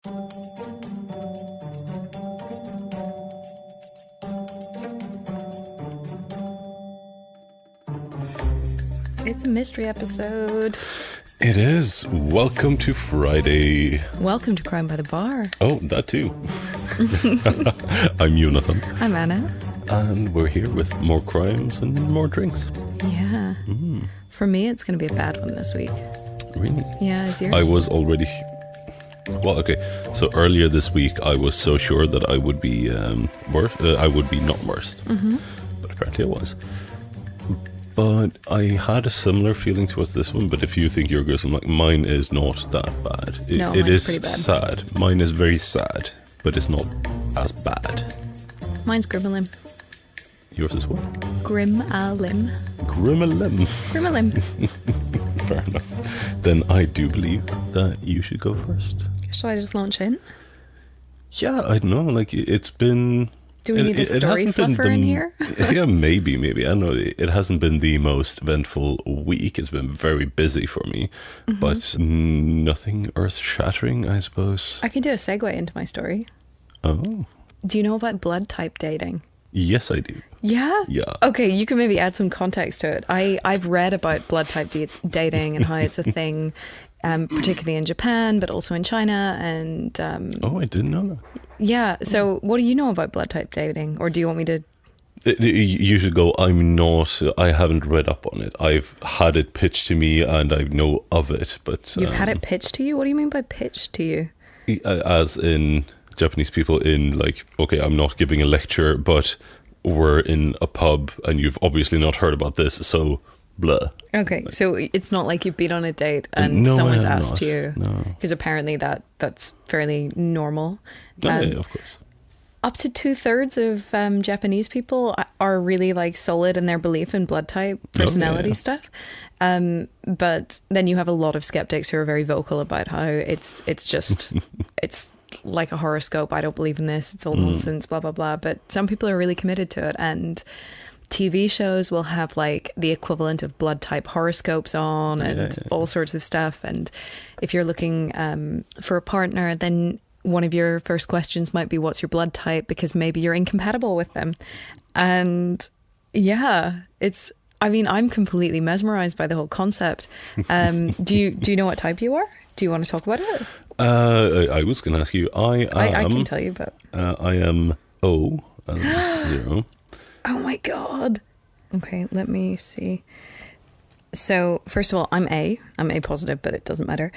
It's a mystery episode. It is. Welcome to Friday. Welcome to Crime by the Bar. Oh, that too. I'm Jonatan. I'm Anna. And we're here with more crimes and more drinks. Yeah. For me, it's going to be a bad one this week. Really? Yeah, it's yours. I was already... Well, okay. So earlier this week, I was so sure that I would be worse. I would be not worst. Mm-hmm. But apparently I was. But I had a similar feeling towards this one. But if you think you're gruesome, like mine is not that bad. No, it mine's is pretty bad. sad. Mine is very sad, but it's not as bad. Mine's Grimalim. Yours is what? Grimalim. Grimalim. Grimalim. Fair enough. Then I do believe that you should go first. Shall I just launch in? Yeah, I don't know. Like it's been. Do we need a story fluffer in here? Yeah, maybe. I don't know. It hasn't been the most eventful week. It's been very busy for me, but nothing earth-shattering, I suppose. I can do a segue into my story. Oh. Do you know about blood type dating? Yes, I do. Yeah? Yeah. Okay, you can maybe add some context to it. I've read about blood type dating and how it's a thing, particularly in Japan, but also in China. And Oh, I didn't know that. yeah, so what do you know about blood type dating? Or do you want me to... You should go, I haven't read up on it. I've had it pitched to me and I know of it, but... You've had it pitched to you? What do you mean by pitched to you? As in Japanese people in like, okay, I'm not giving a lecture, but we're in a pub and you've obviously not heard about this, so blah. Okay, so it's not like you've been on a date and No, someone's I have asked not. you, No. because apparently that's fairly normal. Yeah, of course. Up to 2/3 of Japanese people are really like solid in their belief in blood type, personality stuff. But then you have a lot of skeptics who are very vocal about how it's just it's like a horoscope. I don't believe in this. It's all nonsense, blah, blah, blah. But some people are really committed to it. And TV shows will have like the equivalent of blood type horoscopes on and all sorts of stuff. And if you're looking for a partner, then one of your first questions might be, what's your blood type? Because maybe you're incompatible with them. And yeah, I'm completely mesmerized by the whole concept. Do you know what type you are? Do you want to talk about it? I was going to ask you. I can tell you, but I am O and 0. oh my god. Okay, let me see. So first of all, I'm A positive, but it doesn't matter.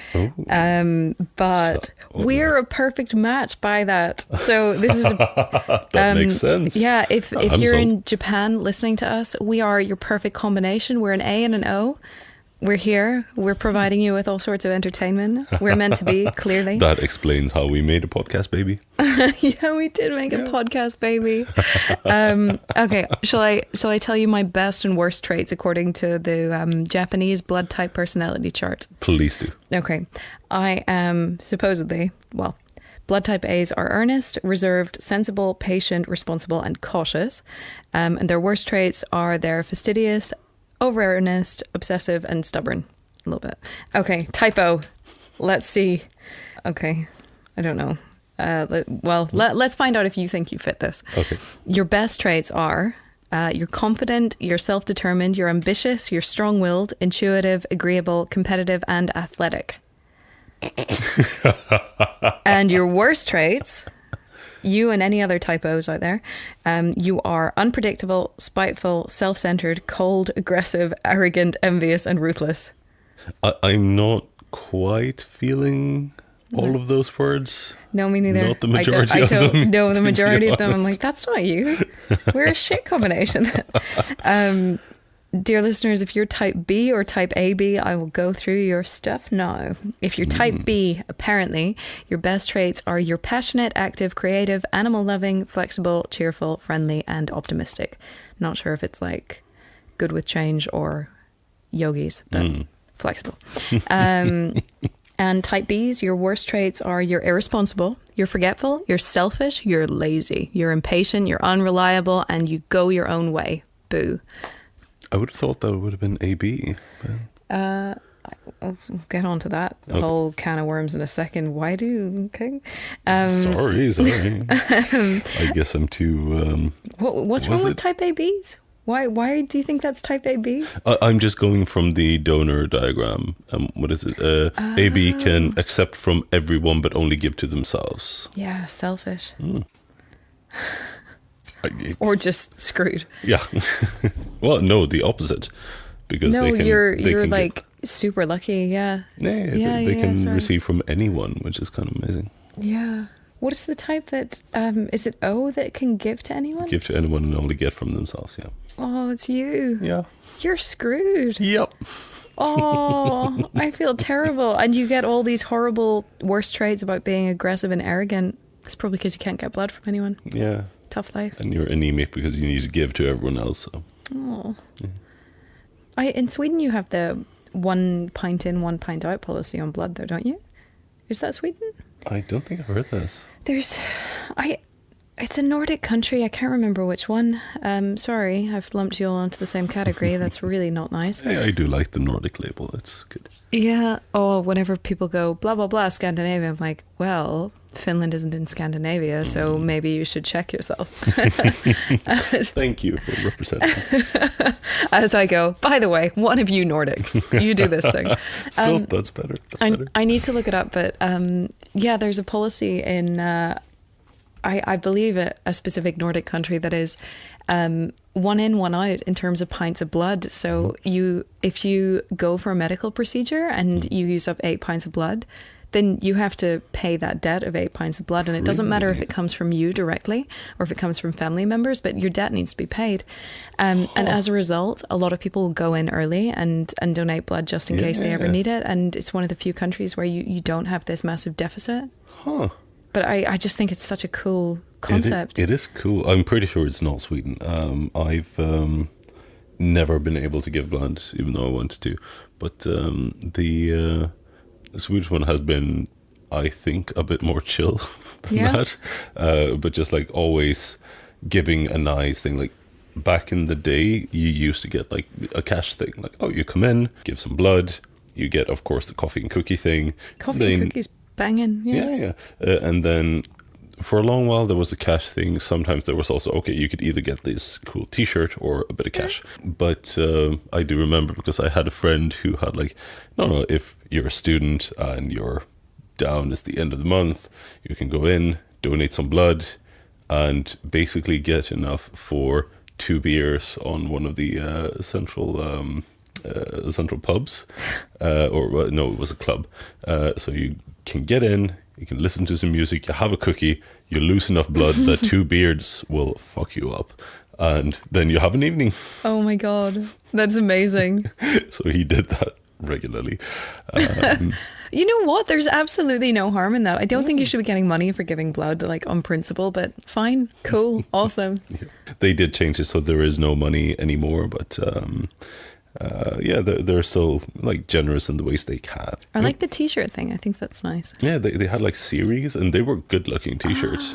But we're a perfect match by that. So this is that makes sense. Yeah, if you're in Japan listening to us, we are your perfect combination. We're an A and an O. We're here. We're providing you with all sorts of entertainment. We're meant to be, clearly. That explains how we made a podcast, baby. Yeah, we did make a podcast, baby. Okay, shall I tell you my best and worst traits according to the Japanese blood type personality chart? Please do. Okay, I am supposedly, well, blood type A's are earnest, reserved, sensible, patient, responsible, and cautious. And their worst traits are they're fastidious, over-earnest, obsessive, and stubborn. A little bit. Okay, typo. Let's see. Okay, I don't know. Let's find out if you think you fit this. Okay. Your best traits are you're confident, you're self-determined, you're ambitious, you're strong-willed, intuitive, agreeable, competitive, and athletic. And your worst traits... You and any other typos out there, you are unpredictable, spiteful, self-centered, cold, aggressive, arrogant, envious, and ruthless. I'm not quite feeling all of those words. No, me neither. Not the majority of them. I don't know the majority of them. I'm honest. like, that's not you. We're a shit combination. Dear listeners, if you're type B or type AB, I will go through your stuff now. If you're type B, apparently, your best traits are you're passionate, active, creative, animal-loving, flexible, cheerful, friendly, and optimistic. Not sure if it's like good with change or yogis, but flexible. And type Bs, your worst traits are you're irresponsible, you're forgetful, you're selfish, you're lazy, you're impatient, you're unreliable, and you go your own way. Boo. I would have thought that would have been AB. We'll get on to that whole can of worms in a second. Why do... Okay. Sorry. I guess I'm too... what's wrong with type ABs? Why do you think that's type AB? I'm just going from the donor diagram. What is it? AB can accept from everyone but only give to themselves. Yeah, selfish. Or just screwed. Yeah. Well, no, the opposite. Because you're like super lucky, yeah. They can receive from anyone, which is kind of amazing. Yeah. What is the type that, is it O that can give to anyone? Give to anyone and only get from themselves, yeah. Oh, it's you. Yeah. You're screwed. Yep. Oh, I feel terrible. And you get all these horrible worst traits about being aggressive and arrogant. It's probably because you can't get blood from anyone. Yeah. Tough life. And you're anemic because you need to give to everyone else. So. Oh. Yeah. In Sweden, you have the 1 pint in, 1 pint out policy on blood, though, don't you? Is that Sweden? I don't think I've heard this. It's a Nordic country. I can't remember which one. Sorry, I've lumped you all into the same category. That's really not nice. Hey, I do like the Nordic label. That's good. Yeah. Oh, whenever people go, blah, blah, blah, Scandinavia, I'm like, well, Finland isn't in Scandinavia, so maybe you should check yourself. Thank you for representing. As I go, by the way, one of you Nordics, you do this thing. Still, that's better. I need to look it up, but yeah, there's a policy in... I believe a specific Nordic country that is 1 in, 1 out in terms of pints of blood. So if you go for a medical procedure and you use up 8 pints of blood, then you have to pay that debt of 8 pints of blood. And it doesn't matter if it comes from you directly or if it comes from family members, but your debt needs to be paid. And as a result, a lot of people will go in early and donate blood just in case they ever need it. And it's one of the few countries where you don't have this massive deficit. Huh. But I just think it's such a cool concept. It is cool. I'm pretty sure it's not Sweden. I've never been able to give blood, even though I wanted to. But the Swedish one has been, I think, a bit more chill than that. But just like always giving a nice thing. Like back in the day, you used to get like a cash thing. Like, oh, you come in, give some blood. You get, of course, the coffee and cookie thing. Coffee and cookies. Banging, yeah. And then for a long while there was a cash thing. Sometimes there was also, okay, you could either get this cool t-shirt or a bit of cash. But I do remember because I had a friend who had like, no, if you're a student and you're down at the end of the month, you can go in, donate some blood and basically get enough for 2 beers on one of the central pubs. No, it was a club. So you can get in, you can listen to some music, you have a cookie, you lose enough blood that 2 beers will fuck you up, and then you have an evening. Oh my god, that's amazing. So he did that regularly. You know what, there's absolutely no harm in that. I don't think you should be getting money for giving blood, like on principle, but fine, cool, awesome. They did change it so there is no money anymore, but they're still like generous in the ways they can. I like the t-shirt thing. I think that's nice. Yeah, they had like series and they were good looking t-shirts.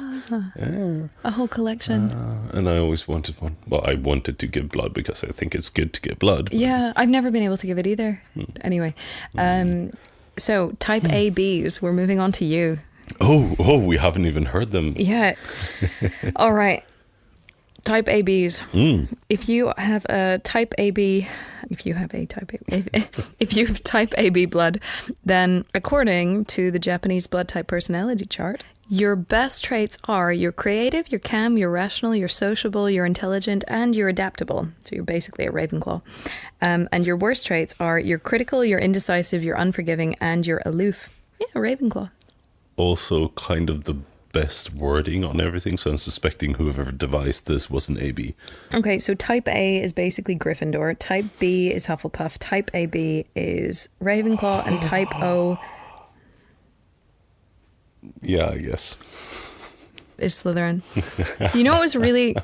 A whole collection. And I always wanted one. Well, I wanted to give blood because I think it's good to give blood. Yeah, I've never been able to give it either. Anyway, so type ABs, we're moving on to you. Oh, we haven't even heard them. Yeah. All right. Type ABs. If you have a type AB, if you have type AB blood, then according to the Japanese blood type personality chart, your best traits are you're creative, you're calm, you're rational, you're sociable, you're intelligent, and you're adaptable. So you're basically a Ravenclaw. And your worst traits are you're critical, you're indecisive, you're unforgiving, and you're aloof. Yeah, Ravenclaw. Also kind of the best wording on everything, so I'm suspecting whoever devised this was an AB. Okay, so type A is basically Gryffindor, type B is Hufflepuff, type AB is Ravenclaw, and type O... Yeah, I guess. Is Slytherin. You know what was really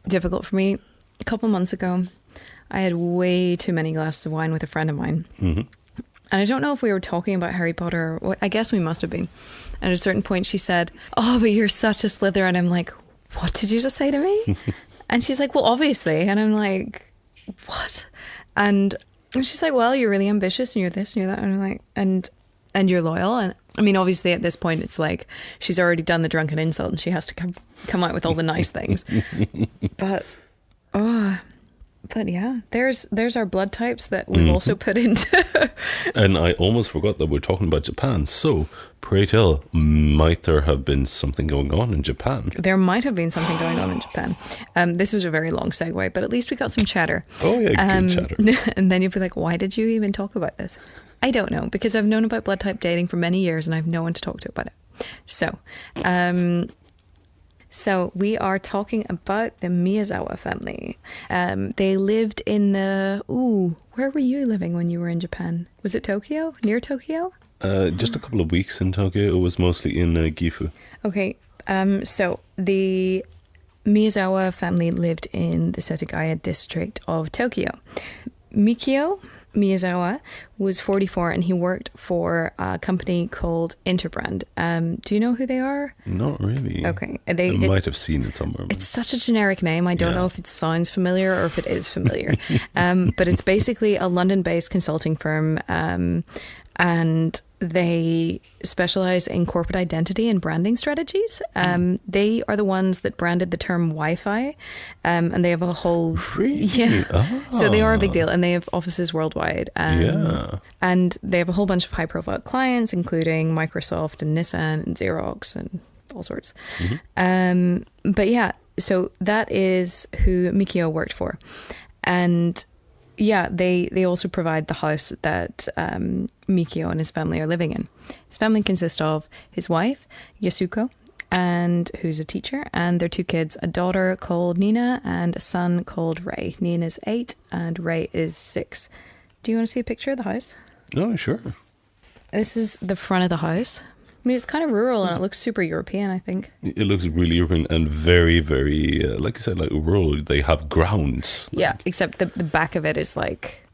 difficult for me? A couple months ago, I had way too many glasses of wine with a friend of mine. And I don't know if we were talking about Harry Potter, or I guess we must have been. And at a certain point she said, oh, but you're such a Slytherin. I'm like, what did you just say to me? And she's like, well, obviously. And I'm like, what? And And she's like, well, you're really ambitious and you're this and you're that. And I'm like, and you're loyal. And I mean, obviously at this point, it's like she's already done the drunken insult and she has to come out with all the nice things. But yeah, there's our blood types that we've also put into. And I almost forgot that we're talking about Japan. So, pray tell, might there have been something going on in Japan? There might have been something going on in Japan. This was a very long segue, but at least we got some chatter. Oh yeah, good chatter. And then you'd be like, why did you even talk about this? I don't know, because I've known about blood type dating for many years and I have no one to talk to about it. So we are talking about the Miyazawa family. They lived in where were you living when you were in Japan? Was it Tokyo? Near Tokyo? Just a couple of weeks in Tokyo. It was mostly in Gifu. Okay, so the Miyazawa family lived in the Setagaya district of Tokyo. Mikio Miyazawa was 44 and he worked for a company called Interbrand. Do you know who they are? Not really. Okay. I might have seen it somewhere. It's such a generic name. I don't know if it sounds familiar or if it is familiar. But it's basically a London-based consulting firm, and they specialize in corporate identity and branding strategies. They are the ones that branded the term Wi-Fi, and they have a whole... Really? Yeah. Oh. So they are a big deal, and they have offices worldwide. And they have a whole bunch of high-profile clients, including Microsoft and Nissan and Xerox and all sorts. But yeah, so that is who Mikio worked for. And yeah, they also provide the house that Mikio and his family are living in. His family consists of his wife, Yasuko, and who's a teacher, and their two kids, a daughter called Nina and a son called Ray. Nina's 8 and Ray is 6. Do you want to see a picture of the house? Oh, sure. This is the front of the house. I mean, it's kind of rural and it looks super European, I think. It looks really European and very, very, like I said, like rural. They have grounds. Yeah, except the back of it is like...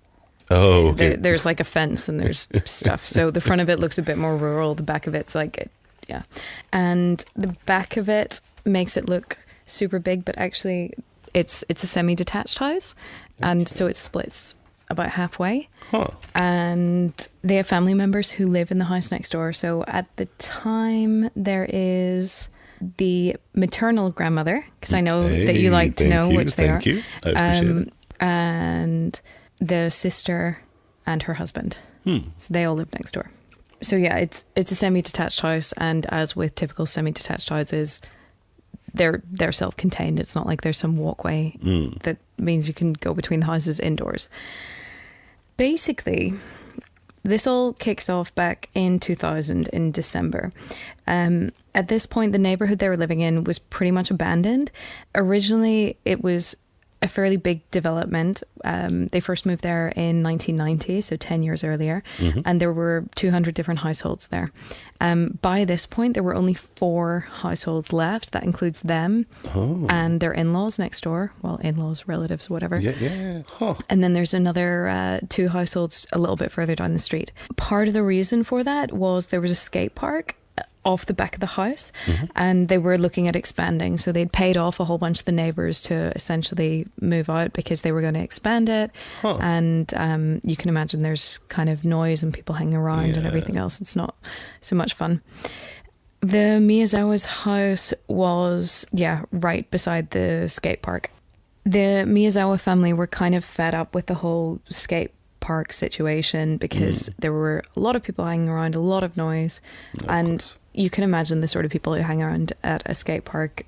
Oh, okay. There's like a fence and there's stuff. So the front of it looks a bit more rural. The back of it's like, yeah. And the back of it makes it look super big, but actually it's a semi-detached house. And so it splits about halfway. Huh. And they have family members who live in the house next door. So at the time there is the maternal grandmother, because I know that you like to know which they are. Thank you. I appreciate it. And the sister and her husband. So they all live next door. So yeah, it's a semi-detached house, and as with typical semi-detached houses, they're self-contained. It's not like there's some walkway that means you can go between the houses indoors. Basically, this all kicks off back in 2000 in December. At this point, the neighborhood they were living in was pretty much abandoned. Originally, it was a fairly big development. They first moved there in 1990, so 10 years earlier, and there were 200 different households there. By this point, there were only 4 households left. That includes them and their in-laws next door. Well, in-laws, relatives, whatever. Yeah. Huh. And then there's another 2 households a little bit further down the street. Part of the reason for that was there was a skate park off the back of the house, and they were looking at expanding. So they'd paid off a whole bunch of the neighbours to essentially move out because they were going to expand it. And you can imagine there's kind of noise and people hanging around and everything else. It's not so much fun. The Miyazawa's house was, right beside the skate park. The Miyazawa family were kind of fed up with the whole skate park situation because there were a lot of people hanging around, a lot of noise, and you can imagine the sort of people who hang around at a skate park.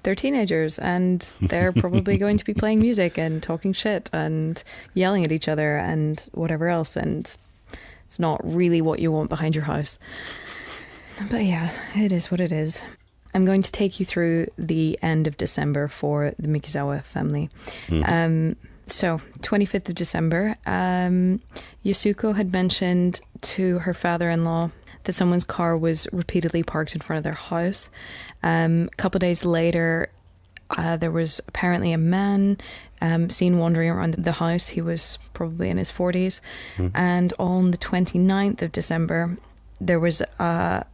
They're teenagers and they're probably going to be playing music and talking shit and yelling at each other and whatever else, and it's not really what you want behind your house. But yeah, it is what it is. I'm going to take you through the end of December for the Miyazawa family. So, 25th of December, Yasuko had mentioned to her father-in-law that someone's car was repeatedly parked in front of their house. A couple of days later, there was apparently a man seen wandering around the house. He was probably in his 40s. And on the 29th of December, there was a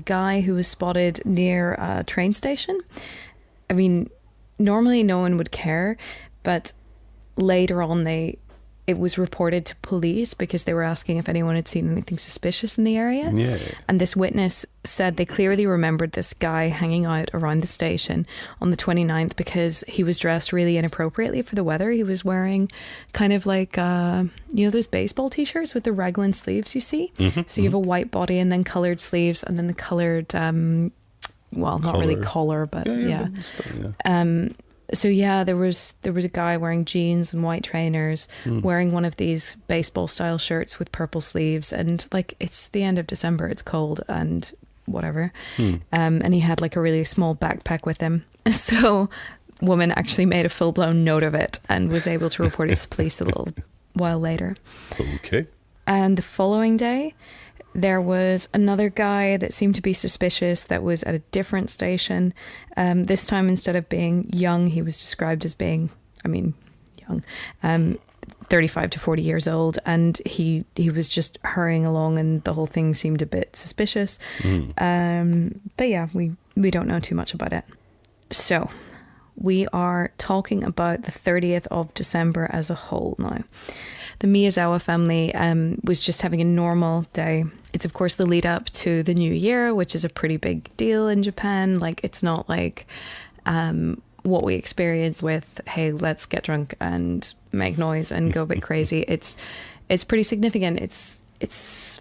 guy who was spotted near a train station. I mean, normally no one would care, but later on it it was reported to police because they were asking if anyone had seen anything suspicious in the area. Yeah. And this witness said they clearly remembered this guy hanging out around the station on the 29th because he was dressed really inappropriately for the weather. He was wearing kind of like, those baseball t-shirts with the raglan sleeves you see? So you have a white body and then coloured sleeves and then the coloured, not really collar, but yeah. So yeah, there was a guy wearing jeans and white trainers, wearing one of these baseball style shirts with purple sleeves, and like it's the end of December, it's cold and whatever. And he had like a really small backpack with him. So woman actually made a full blown note of it and was able to report it to police a little while later. Okay. And the following day, there was another guy that seemed to be suspicious that was at a different station. This time, instead of being young, he was described as being, young, 35 to 40 years old. And he was just hurrying along and the whole thing seemed a bit suspicious. But yeah, we don't know too much about it. So we are talking about the 30th of December as a whole now. The Miyazawa family was just having a normal day. It's, of course, the lead up to the new year, which is a pretty big deal in Japan. Like, it's not like what we experience with, hey, let's get drunk and make noise and go a bit crazy. It's pretty significant. It's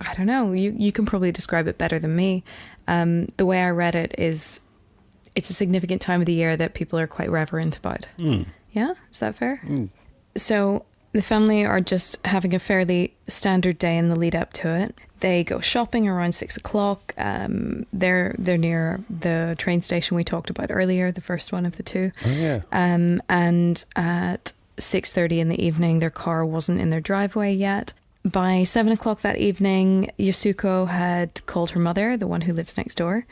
I don't know. You can probably describe it better than me. The way I read it is it's a significant time of the year that people are quite reverent about. Yeah? Is that fair? So the family are just having a fairly standard day in the lead up to it. They go shopping around 6 o'clock. They're near the train station we talked about earlier, the first one of the two. Oh, yeah. And at 6:30 in the evening, their car wasn't in their driveway yet. By 7 o'clock that evening, Yasuko had called her mother, the one who lives next door,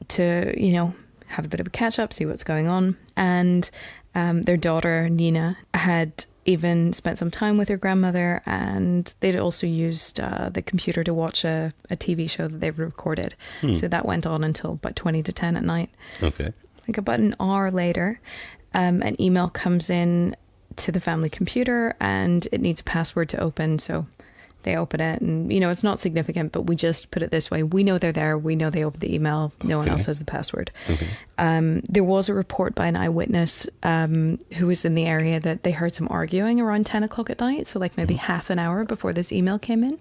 to, have a bit of a catch up, see what's going on. And their daughter, Nina, had even spent some time with her grandmother, and they'd also used the computer to watch a TV show that they've recorded. So that went on until about 20 to 10 at night. Okay. Like about an hour later, an email comes in to the family computer and it needs a password to open. So they open it and, it's not significant, but we just put it this way. We know they're there. We know they opened the email. No one else has the password. Okay. There was a report by an eyewitness who was in the area that they heard some arguing around 10 o'clock at night. So like maybe half an hour before this email came in,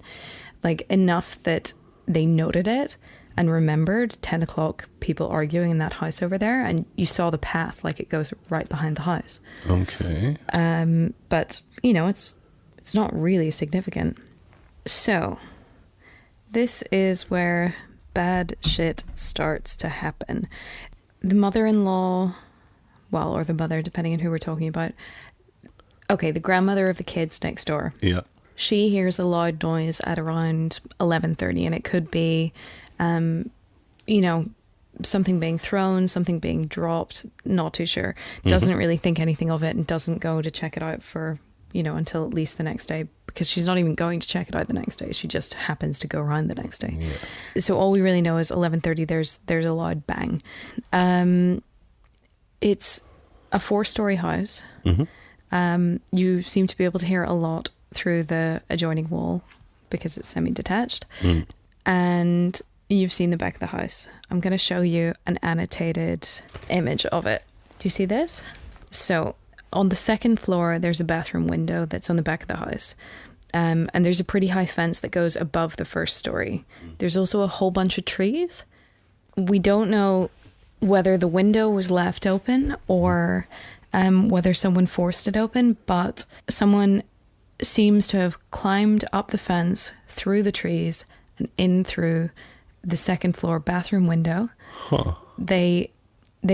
like enough that they noted it and remembered 10 o'clock people arguing in that house over there. And you saw the path, like it goes right behind the house. Okay. But, it's not really significant. So, this is where bad shit starts to happen. The mother-in-law, or the mother, depending on who we're talking about. Okay, the grandmother of the kids next door. Yeah. She hears a loud noise at around 11:30, and it could be, something being thrown, something being dropped, not too sure. Doesn't really think anything of it and doesn't go to check it out for, until at least the next day, because she's not even going to check it out the next day. She just happens to go around the next day. Yeah. So all we really know is 11:30, there's a loud bang. It's a 4-story house. You seem to be able to hear a lot through the adjoining wall because it's semi-detached. And you've seen the back of the house. I'm going to show you an annotated image of it. Do you see this? So on the second floor, there's a bathroom window that's on the back of the house. And there's a pretty high fence that goes above the first story. There's also a whole bunch of trees. We don't know whether the window was left open or whether someone forced it open, but someone seems to have climbed up the fence through the trees and in through the second floor bathroom window. They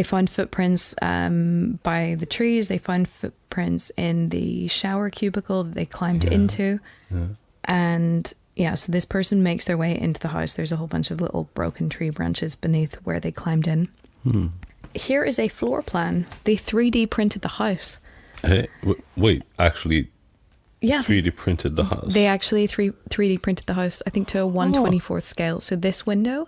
find footprints by the trees. They find footprints in the shower cubicle that they climbed into. And so this person makes their way into the house. There's a whole bunch of little broken tree branches beneath where they climbed in. Here is a floor plan. They 3D printed the house. Hey, wait, actually... Yeah, 3D printed the house. They actually 3D printed the house, I think, to a 1/24th scale. So this window,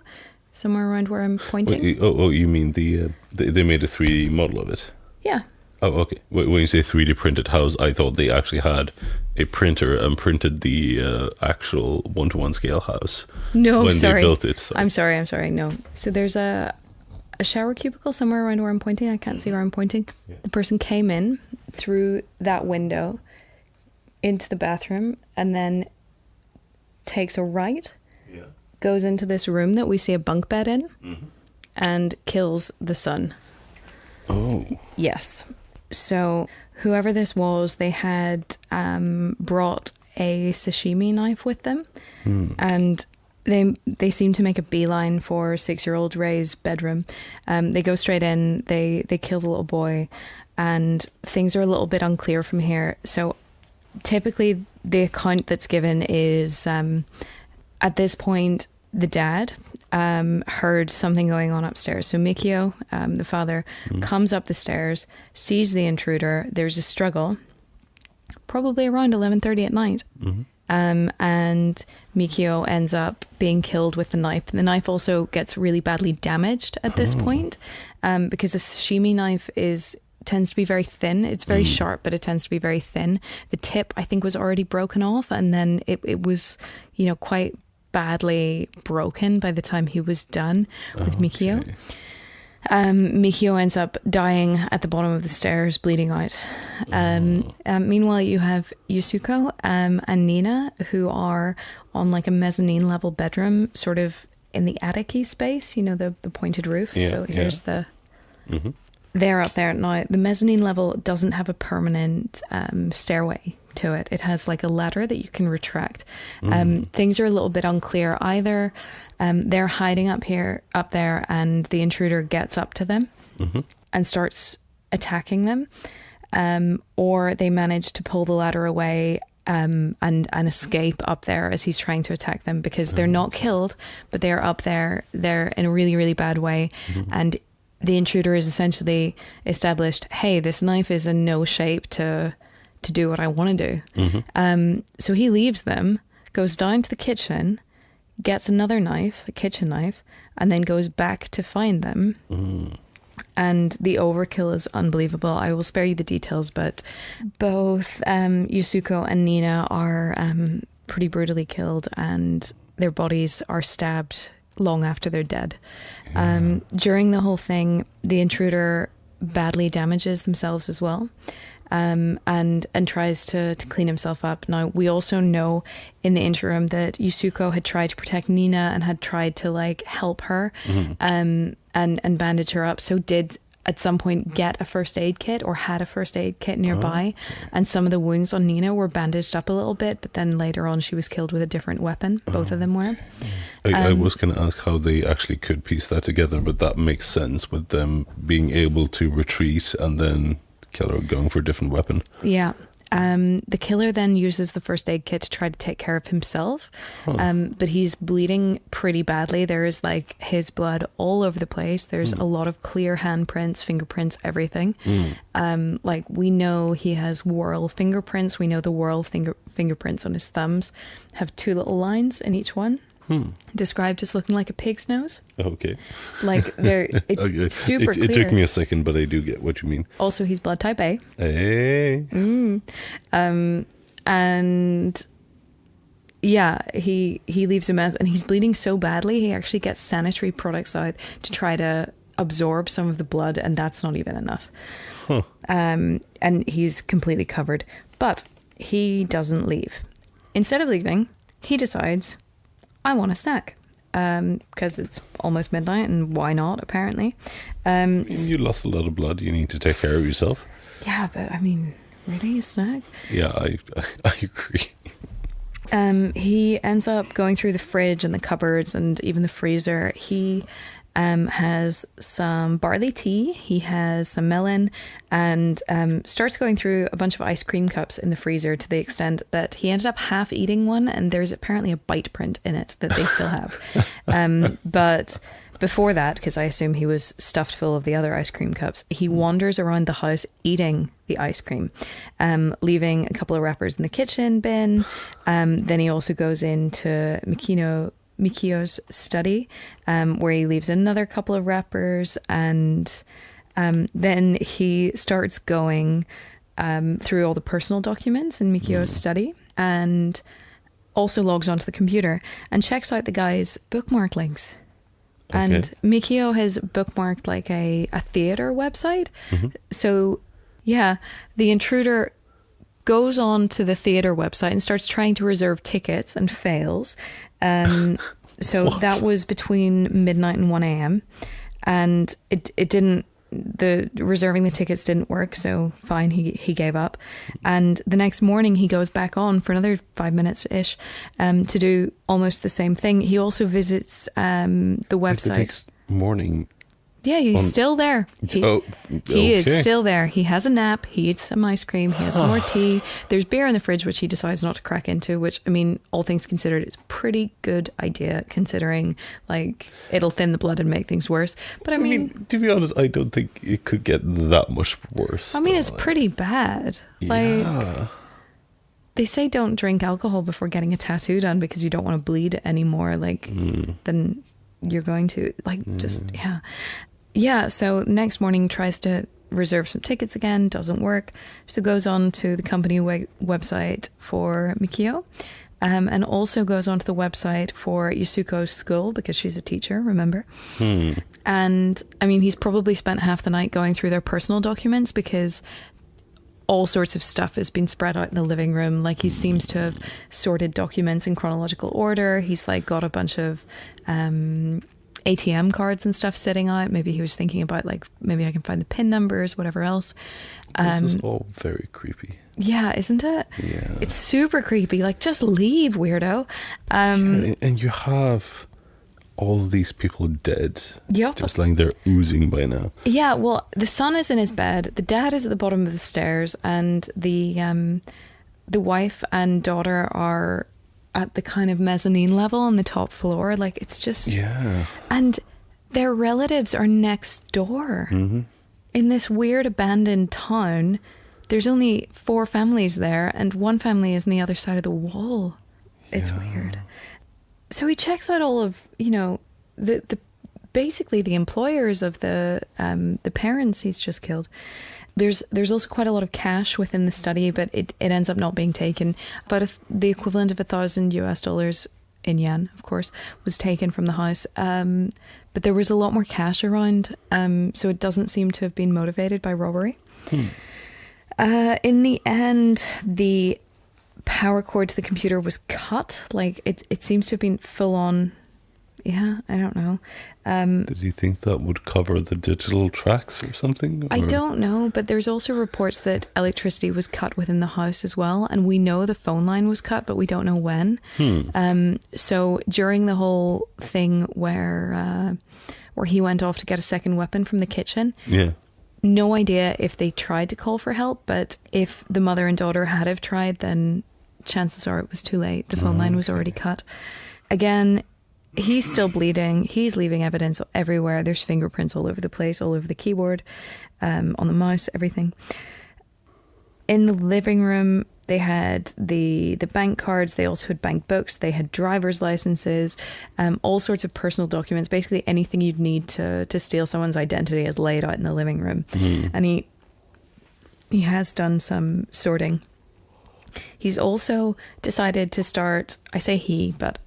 somewhere around where I'm pointing. Wait, you mean they made a 3D model of it? Yeah. Oh, okay. When you say 3D printed house, I thought they actually had a printer and printed the actual 1-to-1 scale house. No, when sorry. they built it. So. I'm sorry. No. So there's a shower cubicle somewhere around where I'm pointing. I can't see where I'm pointing. Yeah. The person came in through that window into the bathroom and then takes a right, goes into this room that we see a bunk bed in, and kills the son. Oh. Yes. So whoever this was, they had brought a sashimi knife with them, and they seem to make a beeline for 6-year-old Ray's bedroom. They go straight in, they kill the little boy, and things are a little bit unclear from here. So typically the account that's given is at this point the dad heard something going on upstairs. So Mikio, the father, comes up the stairs, sees the intruder. There's a struggle, probably around 11:30 at night. And Mikio ends up being killed with the knife. The knife also gets really badly damaged at this point, because the sashimi knife tends to be very thin. It's very sharp, but it tends to be very thin. The tip, I think, was already broken off, and then it was, quite badly broken by the time he was done with Mikio. Mikio ends up dying at the bottom of the stairs, bleeding out. Meanwhile, you have Yusuko and Nina, who are on like a mezzanine level bedroom, sort of in the attic-y space, the pointed roof. Yeah, so here's the... They're up there now. The mezzanine level doesn't have a permanent stairway to it. It has like a ladder that you can retract. Things are a little bit unclear. Either they're hiding up there, and the intruder gets up to them and starts attacking them, or they manage to pull the ladder away and escape up there as he's trying to attack them, because they're not killed, but they're up there. They're in a really, really bad way, and the intruder is essentially established, hey, this knife is in no shape to do what I want to do. So he leaves them, goes down to the kitchen, gets another knife, a kitchen knife, and then goes back to find them. And the overkill is unbelievable. I will spare you the details, but both Yusuko and Nina are pretty brutally killed, and their bodies are stabbed long after they're dead. During the whole thing, the intruder badly damages themselves as well, and tries to clean himself up. Now, we also know in the interim that Yusuko had tried to protect Nina and had tried to help her and bandage her up. So did at some point get a first aid kit, or had a first aid kit nearby, and some of the wounds on Nina were bandaged up a little bit, but then later on she was killed with a different weapon. Both of them were. I was going to ask how they actually could piece that together, but that makes sense with them being able to retreat and then killer going for a different weapon. Yeah. The killer then uses the first aid kit to try to take care of himself, but he's bleeding pretty badly. There is his blood all over the place. There's a lot of clear handprints, fingerprints, everything. We know he has whorl fingerprints. We know the whorl fingerprints on his thumbs have 2 little lines in each one. Described as looking like a pig's nose. Okay. It's super clear. It took me a second, but I do get what you mean. Also, he's blood type A. Hey. And yeah, he leaves a mess, and he's bleeding so badly, he actually gets sanitary products out to try to absorb some of the blood, and that's not even enough. And he's completely covered. But he doesn't leave. Instead of leaving, he decides, I want a snack, because it's almost midnight, and why not, apparently. You lost a lot of blood. You need to take care of yourself. Yeah, but I mean, really, a snack? Yeah, I agree. He ends up going through the fridge and the cupboards and even the freezer. He has some barley tea, he has some melon, and starts going through a bunch of ice cream cups in the freezer, to the extent that he ended up half eating one, and there's apparently a bite print in it that they still have. But before that, because I assume he was stuffed full of the other ice cream cups, he wanders around the house eating the ice cream, leaving a couple of wrappers in the kitchen bin. Then he also goes into Mikio's study, where he leaves another couple of wrappers, and Then he starts going through all the personal documents in Mikio's study, and also logs onto the computer and checks out the guy's bookmark links. Okay. And Mikio has bookmarked like a theatre website. So yeah, the intruder goes on to the theatre website and starts trying to reserve tickets and fails. So that was between midnight and 1 a.m. And it didn't, reserving the tickets didn't work, so fine, he gave up. And the next morning he goes back on for another 5 minutes-ish to do almost the same thing. He also visits the website. The next morning? Yeah, he's still there. He is still there. He has a nap. He eats some ice cream. He has some more tea. There's beer in the fridge, which he decides not to crack into, which, I mean, all things considered, it's a pretty good idea considering, like, it'll thin the blood and make things worse. But I mean, to be honest, I don't think it could get that much worse. I mean, it's pretty bad. Like, they say don't drink alcohol before getting a tattoo done because you don't want to bleed anymore, like, than you're going to. Like, Yeah, so next morning tries to reserve some tickets again, doesn't work. So goes on to the company website for Mikio, and also goes onto the website for Yasuko's school because she's a teacher, remember? And I mean, he's probably spent half the night going through their personal documents because all sorts of stuff has been spread out in the living room. Like, he seems to have sorted documents in chronological order. He's like got a bunch of ATM cards and stuff sitting out. Maybe he was thinking about, like, maybe I can find the PIN numbers, whatever else. This is all very creepy. Yeah, isn't it? Yeah. It's super creepy. Like, just leave, weirdo. And you have all these people dead. Yep. Just like they're oozing by now. Yeah, well, the son is in his bed. The dad is at the bottom of the stairs. And the wife and daughter are at the kind of mezzanine level on the top floor. Like, it's just... Yeah. And their relatives are next door. In this weird abandoned town. There's only 4 families there, and one family is on the other side of the wall. It's weird. So he checks out all of, you know, the basically the employers of the parents he's just killed. There's also quite a lot of cash within the study, but it ends up not being taken. About the equivalent of $1,000 in yen, of course, was taken from the house. But there was a lot more cash around, so it doesn't seem to have been motivated by robbery. In the end, the power cord to the computer was cut. Like, it seems to have been full on. Yeah, I don't know. Did you think that would cover the digital tracks or something? Or? I don't know, but there's also reports that electricity was cut within the house as well, and we know the phone line was cut, but we don't know when. So during the whole thing where he went off to get a second weapon from the kitchen, no idea if they tried to call for help, but if the mother and daughter had have tried, then chances are it was too late. The phone line was already cut. Again, he's still bleeding. He's leaving evidence everywhere. There's fingerprints all over the place, all over the keyboard, on the mouse, everything. In the living room, they had the bank cards. They also had bank books. They had driver's licenses, all sorts of personal documents. Basically anything you'd need to steal someone's identity is laid out in the living room. And he has done some sorting. He's also decided to start, I say he, but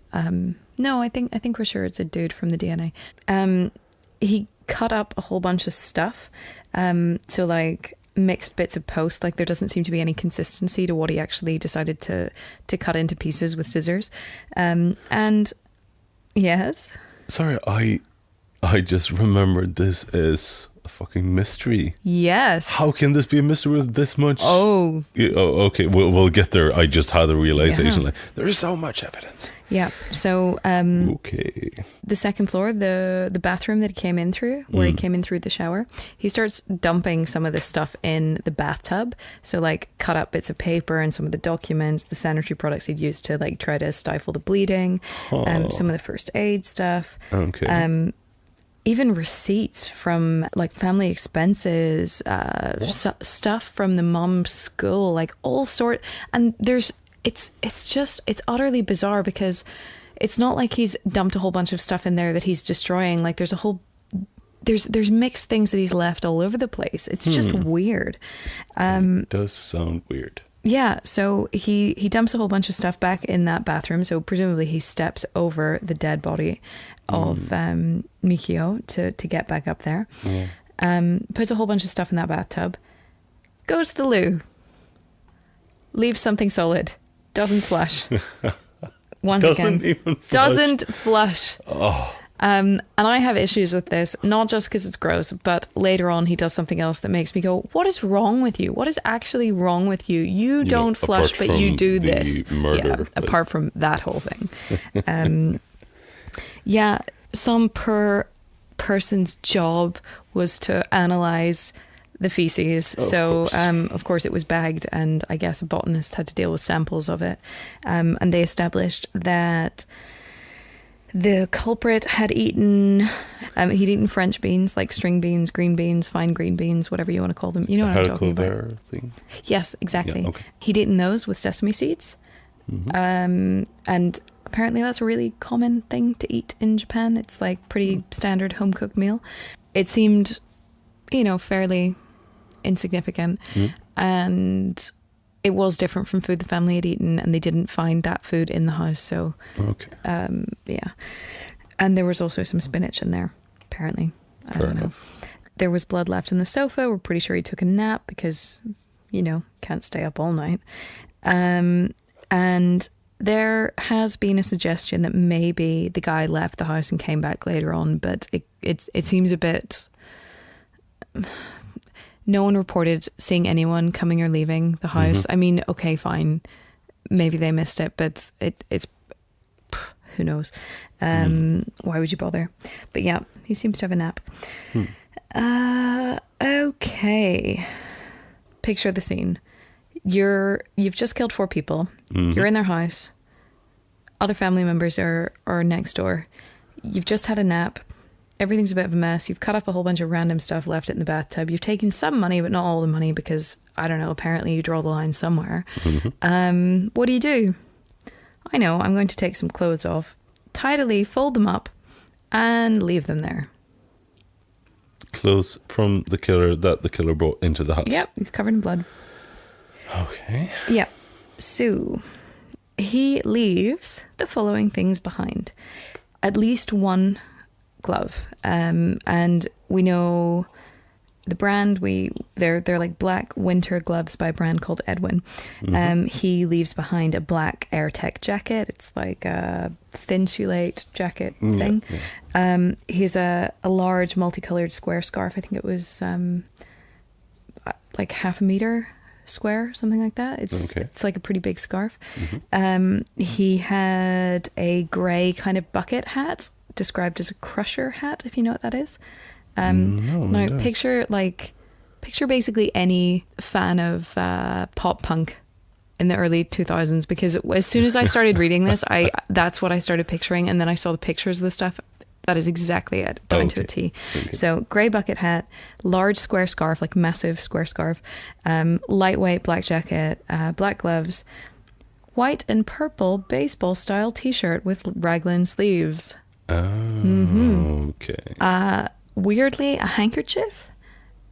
no, I think we're sure it's a dude from the DNA. He cut up a whole bunch of stuff. So like mixed bits of post, like there doesn't seem to be any consistency to what he actually decided to cut into pieces with scissors. And yes. Sorry, I just remembered this is a fucking mystery. Yes. How can this be a mystery with this much? Oh, okay. We'll get there. I just had a realization. Like, there is so much evidence. Yeah. So, okay. The second floor, the bathroom that he came in through, where he came in through the shower, he starts dumping some of this stuff in the bathtub. So, like, cut up bits of paper and some of the documents, the sanitary products he'd used to, like, try to stifle the bleeding, some of the first aid stuff. Okay. Even receipts from like family expenses, stuff from the mom's school, like all sort. And it's utterly bizarre because it's not like he's dumped a whole bunch of stuff in there that he's destroying. Like there's a whole there's mixed things that he's left all over the place. It's just weird. It does sound weird. Yeah, so he dumps a whole bunch of stuff back in that bathroom. So presumably he steps over the dead body of Mikio to get back up there. Yeah. Puts a whole bunch of stuff in that bathtub. Goes to the loo. Leaves something solid. Doesn't flush. Once Doesn't again. even flush. Doesn't flush. Oh. And I have issues with this, not just because it's gross, but later on he does something else that makes me go, what is wrong with you? What is actually wrong with you? You don't flush, but you do this. Murder, apart from that whole thing. Yeah, some person's job was to analyze the feces. Of course it was bagged, and I guess a botanist had to deal with samples of it. And they established that the culprit had eaten French beans, like string beans, green beans, fine green beans, whatever you want to call them. You know what I'm talking about? Thing? Yes, exactly. Yeah, okay. He'd eaten those with sesame seeds. And apparently that's a really common thing to eat in Japan. It's like pretty standard home-cooked meal. It seemed, fairly insignificant. And it was different from food the family had eaten, and they didn't find that food in the house. So, yeah. And there was also some spinach in there, apparently. Fair enough. There was blood left in the sofa. We're pretty sure he took a nap because, can't stay up all night. And there has been a suggestion that maybe the guy left the house and came back later on, but it seems a bit... No one reported seeing anyone coming or leaving the house. I mean, okay, fine. Maybe they missed it, but it's who knows? Why would you bother? But yeah, he seems to have a nap. Okay. Picture the scene. You've just killed 4 people. You're in their house. Other family members are next door. You've just had a nap. Everything's a bit of a mess. You've cut up a whole bunch of random stuff, left it in the bathtub. You've taken some money, but not all the money because, I don't know, apparently you draw the line somewhere. What do? I know, I'm going to take some clothes off, tidily fold them up, and leave them there. Clothes from the killer that the killer brought into the house? Yep, he's covered in blood. Okay. Yep. So, he leaves the following things behind. At least one glove, and we know the brand. They're like black winter gloves by a brand called Edwin. He leaves behind a black AirTech jacket. It's like a thin shoelate jacket thing. He has a large multicolored square scarf. I think it was like half a meter square, something like that. It's like a pretty big scarf. He had a grey kind of bucket hat, described as a crusher hat, if you know what that is. Now picture basically any fan of pop punk in the early 2000s, because as soon as I started reading this, that's what I started picturing, and then I saw the pictures of the stuff. That is exactly it, down to a T. Okay. So grey bucket hat, large square scarf, like massive square scarf, lightweight black jacket, black gloves, white and purple baseball style t-shirt with raglan sleeves. Okay. Weirdly, a handkerchief,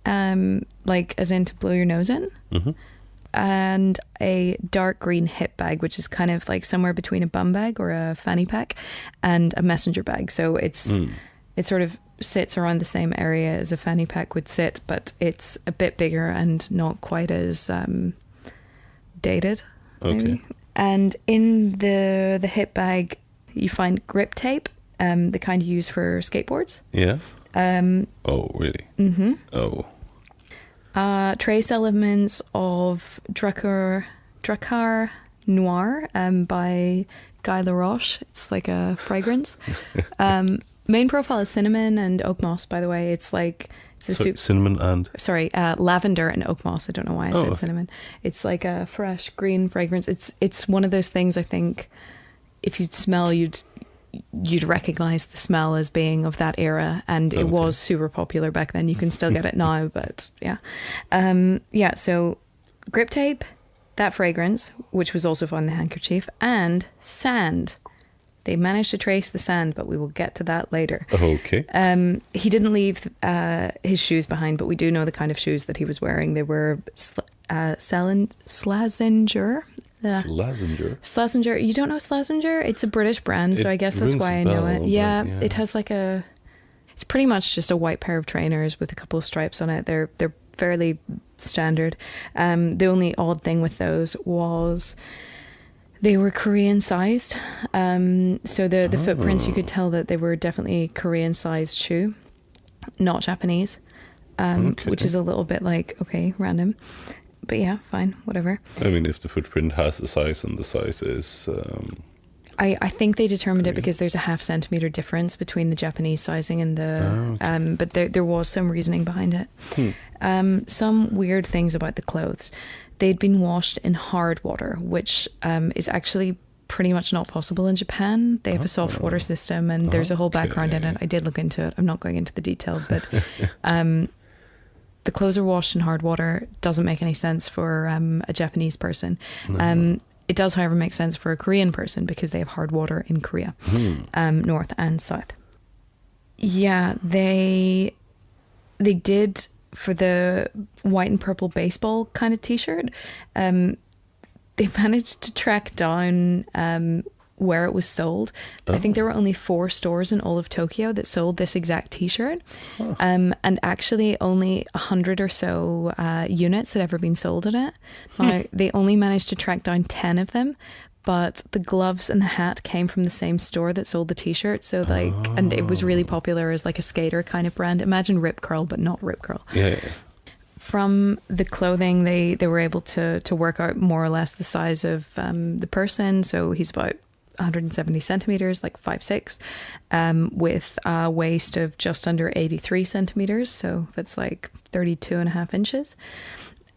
like as in to blow your nose in, and a dark green hip bag, which is kind of like somewhere between a bum bag or a fanny pack and a messenger bag. So it sort of sits around the same area as a fanny pack would sit, but it's a bit bigger and not quite as dated, maybe. Okay. And in the hip bag, you find grip tape. The kind you use for skateboards. Yeah. Oh, really? Oh. Trace elements of Drakkar Noir by Guy Laroche. It's like a fragrance. Main profile is cinnamon and oak moss, by the way. It's like... cinnamon and... Sorry, lavender and oak moss. I don't know why I said cinnamon. It's like a fresh green fragrance. It's one of those things, I think, if you'd smell, you'd recognize the smell as being of that era, and it was super popular back then. You can still get it now, but yeah. So grip tape, that fragrance, which was also found in the handkerchief, and sand. They managed to trace the sand, but we will get to that later. Okay. He didn't leave his shoes behind, but we do know the kind of shoes that he was wearing. They were Slazenger. Slazenger. You don't know Slazenger? It's a British brand, so I guess that's why I know it. Yeah, it has like it's pretty much just a white pair of trainers with a couple of stripes on it. They're fairly standard. The only odd thing with those was they were Korean sized. So the footprints, you could tell that they were definitely Korean sized shoe, not Japanese, which is a little bit like, okay, random. But yeah, fine, whatever. I mean, if the footprint has the size and the size is... I think they determined it because there's a 0.5 centimetre difference between the Japanese sizing and the... but there was some reasoning behind it. Some weird things about the clothes. They'd been washed in hard water, which is actually pretty much not possible in Japan. They have a soft water system, and there's a whole background in it. I did look into it. I'm not going into the detail, but... the clothes are washed in hard water. Doesn't make any sense for a Japanese person. It does, however, make sense for a Korean person because they have hard water in Korea, north and south. Yeah, they did for the white and purple baseball kind of t-shirt. They managed to track down where it was sold. I think there were only 4 stores in all of Tokyo that sold this exact t-shirt, and actually only 100 or so units had ever been sold in it. Now they only managed to track down 10 of them, but the gloves and the hat came from the same store that sold the t-shirt, so and it was really popular as like a skater kind of brand. Imagine Rip Curl, but not Rip Curl. Yeah. From the clothing, they were able to work out more or less the size of the person. So he's about 170 centimeters, like 5'6", with a waist of just under 83 centimeters, so that's like 32.5 inches.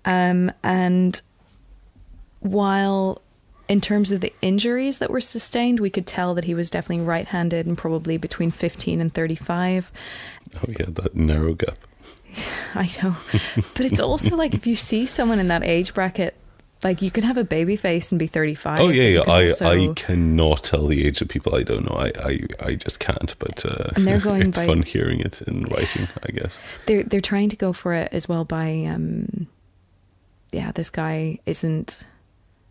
And while in terms of the injuries that were sustained, we could tell that he was definitely right-handed and probably between 15 and 35. Oh yeah, that narrow gap. I know, but it's also like if you see someone in that age bracket, like you can have a baby face and be 35. Oh yeah. I cannot tell the age of people I don't know. I just can't. But and they're going it's fun hearing it in writing, I guess. They're trying to go for it as well by this guy isn't.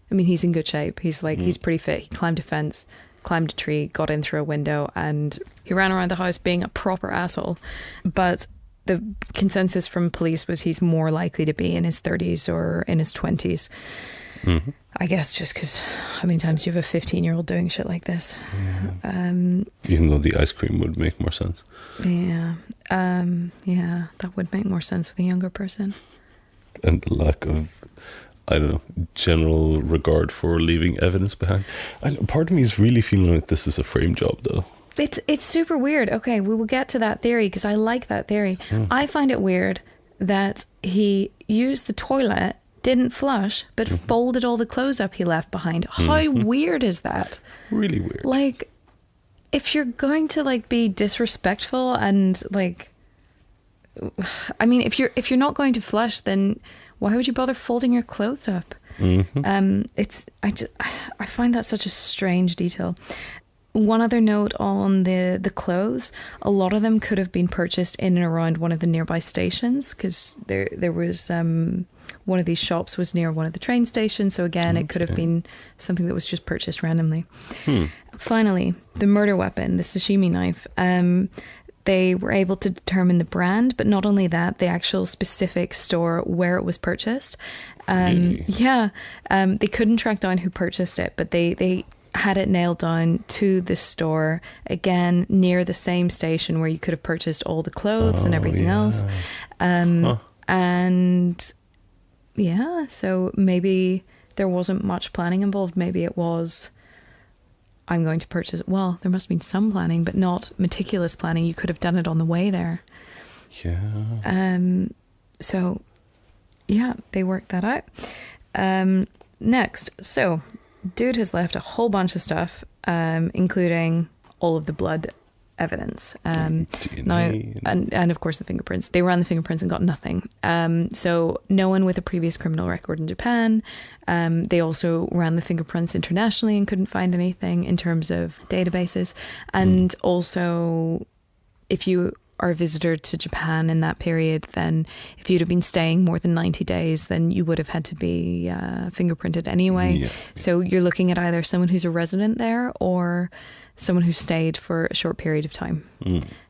I mean, he's in good shape. He's he's pretty fit. He climbed a fence, climbed a tree, got in through a window, and he ran around the house being a proper asshole. But the consensus from police was he's more likely to be in his 30s or in his 20s. I guess just because how many times do you have a 15-year-old doing shit like this? Even though the ice cream would make more sense. Yeah. That would make more sense with a younger person. And the lack of, I don't know, general regard for leaving evidence behind. And part of me is really feeling like this is a frame job, though. It's super weird. Okay, we will get to that theory because I like that theory. I find it weird that he used the toilet, didn't flush, but folded all the clothes up he left behind. How weird is that? Really weird. Like, if you're going to like be disrespectful and like, I mean, if you're not going to flush, then why would you bother folding your clothes up? I find that such a strange detail. One other note on the clothes, a lot of them could have been purchased in and around one of the nearby stations because there was one of these shops was near one of the train stations, so again it could have been something that was just purchased randomly. Finally, the murder weapon, the sashimi knife, they were able to determine the brand, but not only that, the actual specific store where it was purchased. Really? Yeah, they couldn't track down who purchased it, but they had it nailed down to the store, again, near the same station where you could have purchased all the clothes and everything else. And yeah, so maybe there wasn't much planning involved. Maybe it was, I'm going to purchase it. Well, there must have been some planning, but not meticulous planning. You could have done it on the way there. Yeah. So yeah, they worked that out. Next, so dude has left a whole bunch of stuff, including all of the blood evidence. DNA. Now, and of course the fingerprints. They ran the fingerprints and got nothing. So no one with a previous criminal record in Japan. They also ran the fingerprints internationally and couldn't find anything in terms of databases. And also, if you are a visitor to Japan in that period, then if you'd have been staying more than 90 days, then you would have had to be fingerprinted anyway. Yeah. So you're looking at either someone who's a resident there or someone who stayed for a short period of time.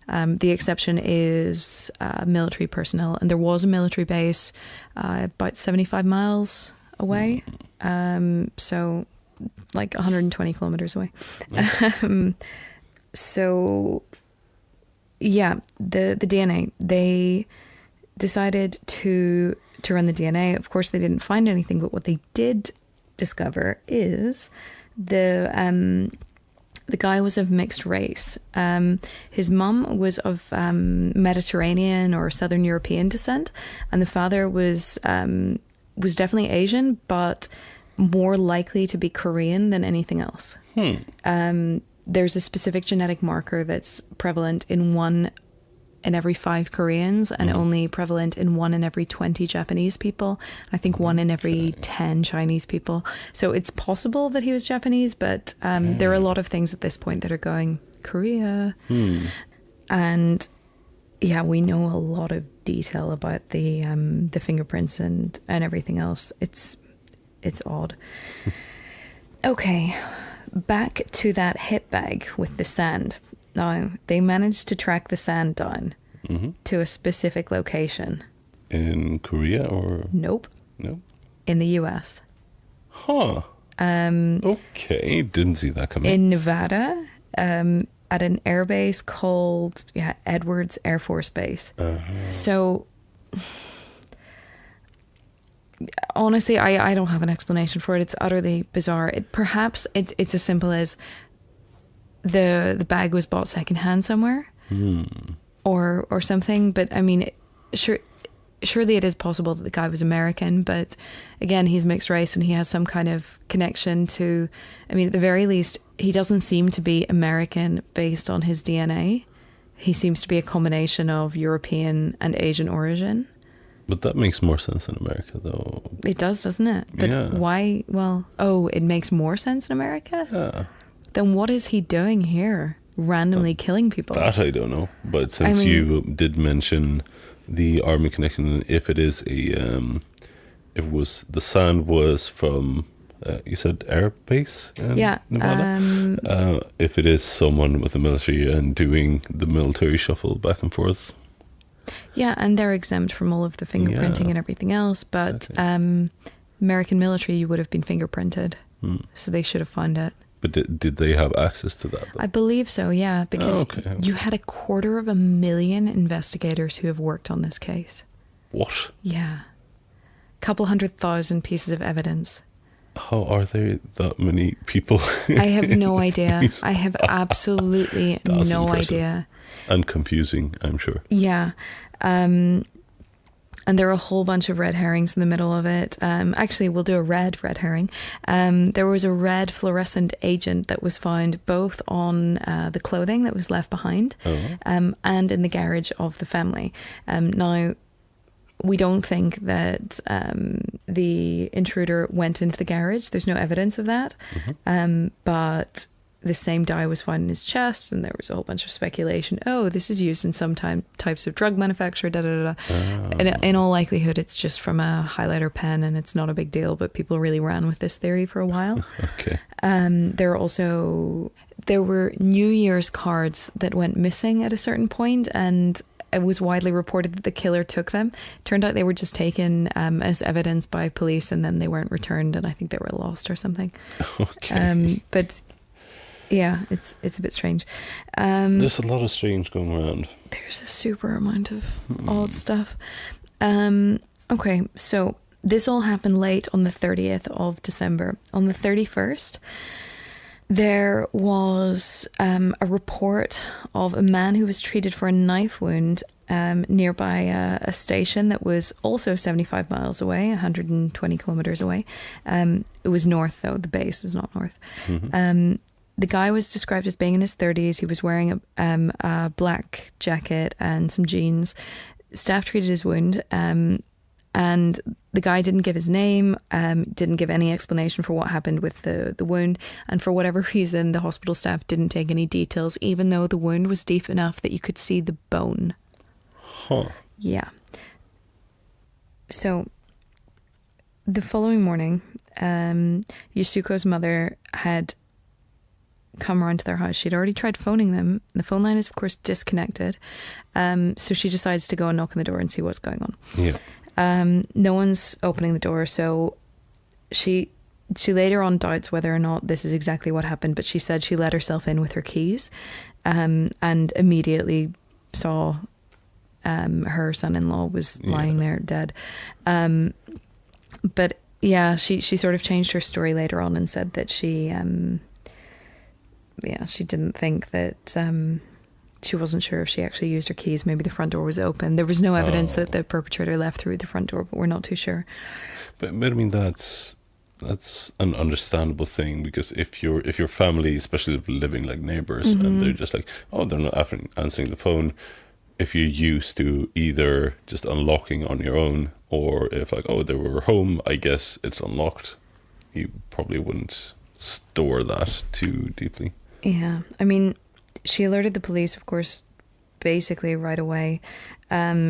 The exception is military personnel, and there was a military base about 75 miles away, so like 120 kilometers away. So yeah, the DNA, they decided to run the DNA. Of course they didn't find anything, but what they did discover is the guy was of mixed race. His mum was of Mediterranean or Southern European descent, and the father was definitely Asian, but more likely to be Korean than anything else. There's a specific genetic marker that's prevalent in 1 in every 5 Koreans and only prevalent in 1 in every 20 Japanese people. I think 1 in every 10 Chinese people. So it's possible that he was Japanese, but there are a lot of things at this point that are going Korea. And yeah, we know a lot of detail about the fingerprints and everything else. It's odd. Okay, back to that hip bag with the sand. Now, they managed to track the sand down to a specific location. In Korea or? Nope. No? In the US. Huh. Okay, didn't see that coming. In Nevada, at an airbase called Edwards Air Force Base. So, honestly, I don't have an explanation for it. It's utterly bizarre. Perhaps it's as simple as the bag was bought secondhand somewhere, or something. But I mean, surely it is possible that the guy was American. But again, he's mixed race and he has some kind of connection to. I mean, at the very least, he doesn't seem to be American based on his DNA. He seems to be a combination of European and Asian origin. But that makes more sense in America, though. It does, doesn't it? But why? Well, it makes more sense in America? Yeah. Then what is he doing here? Randomly killing people? That I don't know. But since you did mention the army connection, if it is the sand was from, you said air base in Nevada? If it is someone with the military and doing the military shuffle back and forth. Yeah, and they're exempt from all of the fingerprinting and everything else, but American military, you would have been fingerprinted, so they should have found it. But did they have access to that, though? I believe so, yeah, because you had 250,000 investigators who have worked on this case. What? Yeah. 200,000 pieces of evidence. How are there that many people? I have no idea. I have absolutely no idea. And confusing, I'm sure. Yeah. And there are a whole bunch of red herrings in the middle of it. Actually, we'll do a red herring. There was a red fluorescent agent that was found both on the clothing that was left behind and in the garage of the family. Now, we don't think that the intruder went into the garage. There's no evidence of that. But the same dye was found in his chest, and there was a whole bunch of speculation. Oh, this is used in some types of drug manufacture, In all likelihood, it's just from a highlighter pen, and it's not a big deal, but people really ran with this theory for a while. Okay. There were New Year's cards that went missing at a certain point, and it was widely reported that the killer took them. Turned out they were just taken as evidence by police, and then they weren't returned, and I think they were lost or something. Okay. But yeah, it's a bit strange. There's a lot of strange going around. There's a super amount of odd stuff. Okay, so this all happened late on the 30th of December. On the 31st, there was a report of a man who was treated for a knife wound nearby a station that was also 75 miles away, 120 kilometers away. It was north, though. The base was not north. The guy was described as being in his 30s. He was wearing a black jacket and some jeans. Staff treated his wound, and the guy didn't give his name, didn't give any explanation for what happened with the wound, and for whatever reason, the hospital staff didn't take any details, even though the wound was deep enough that you could see the bone. Huh. Yeah. So, the following morning, Yasuko's mother had come around to their house. She'd already tried phoning them. The phone line is, of course, disconnected. So she decides to go and knock on the door and see what's going on. Yeah. No one's opening the door, so she later on doubts whether or not this is exactly what happened, but she said she let herself in with her keys, and immediately saw her son-in-law was lying there dead. But yeah, she sort of changed her story later on and said that she didn't think that she wasn't sure if she actually used her keys. Maybe the front door was open. There was no evidence that the perpetrator left through the front door, but we're not too sure. But I mean, that's an understandable thing, because if your family, especially living like neighbours, and they're just like, oh, they're not answering the phone. If you're used to either just unlocking on your own, or if like, oh, they were home, I guess it's unlocked, you probably wouldn't store that too deeply. Yeah, I mean, she alerted the police, of course, basically right away.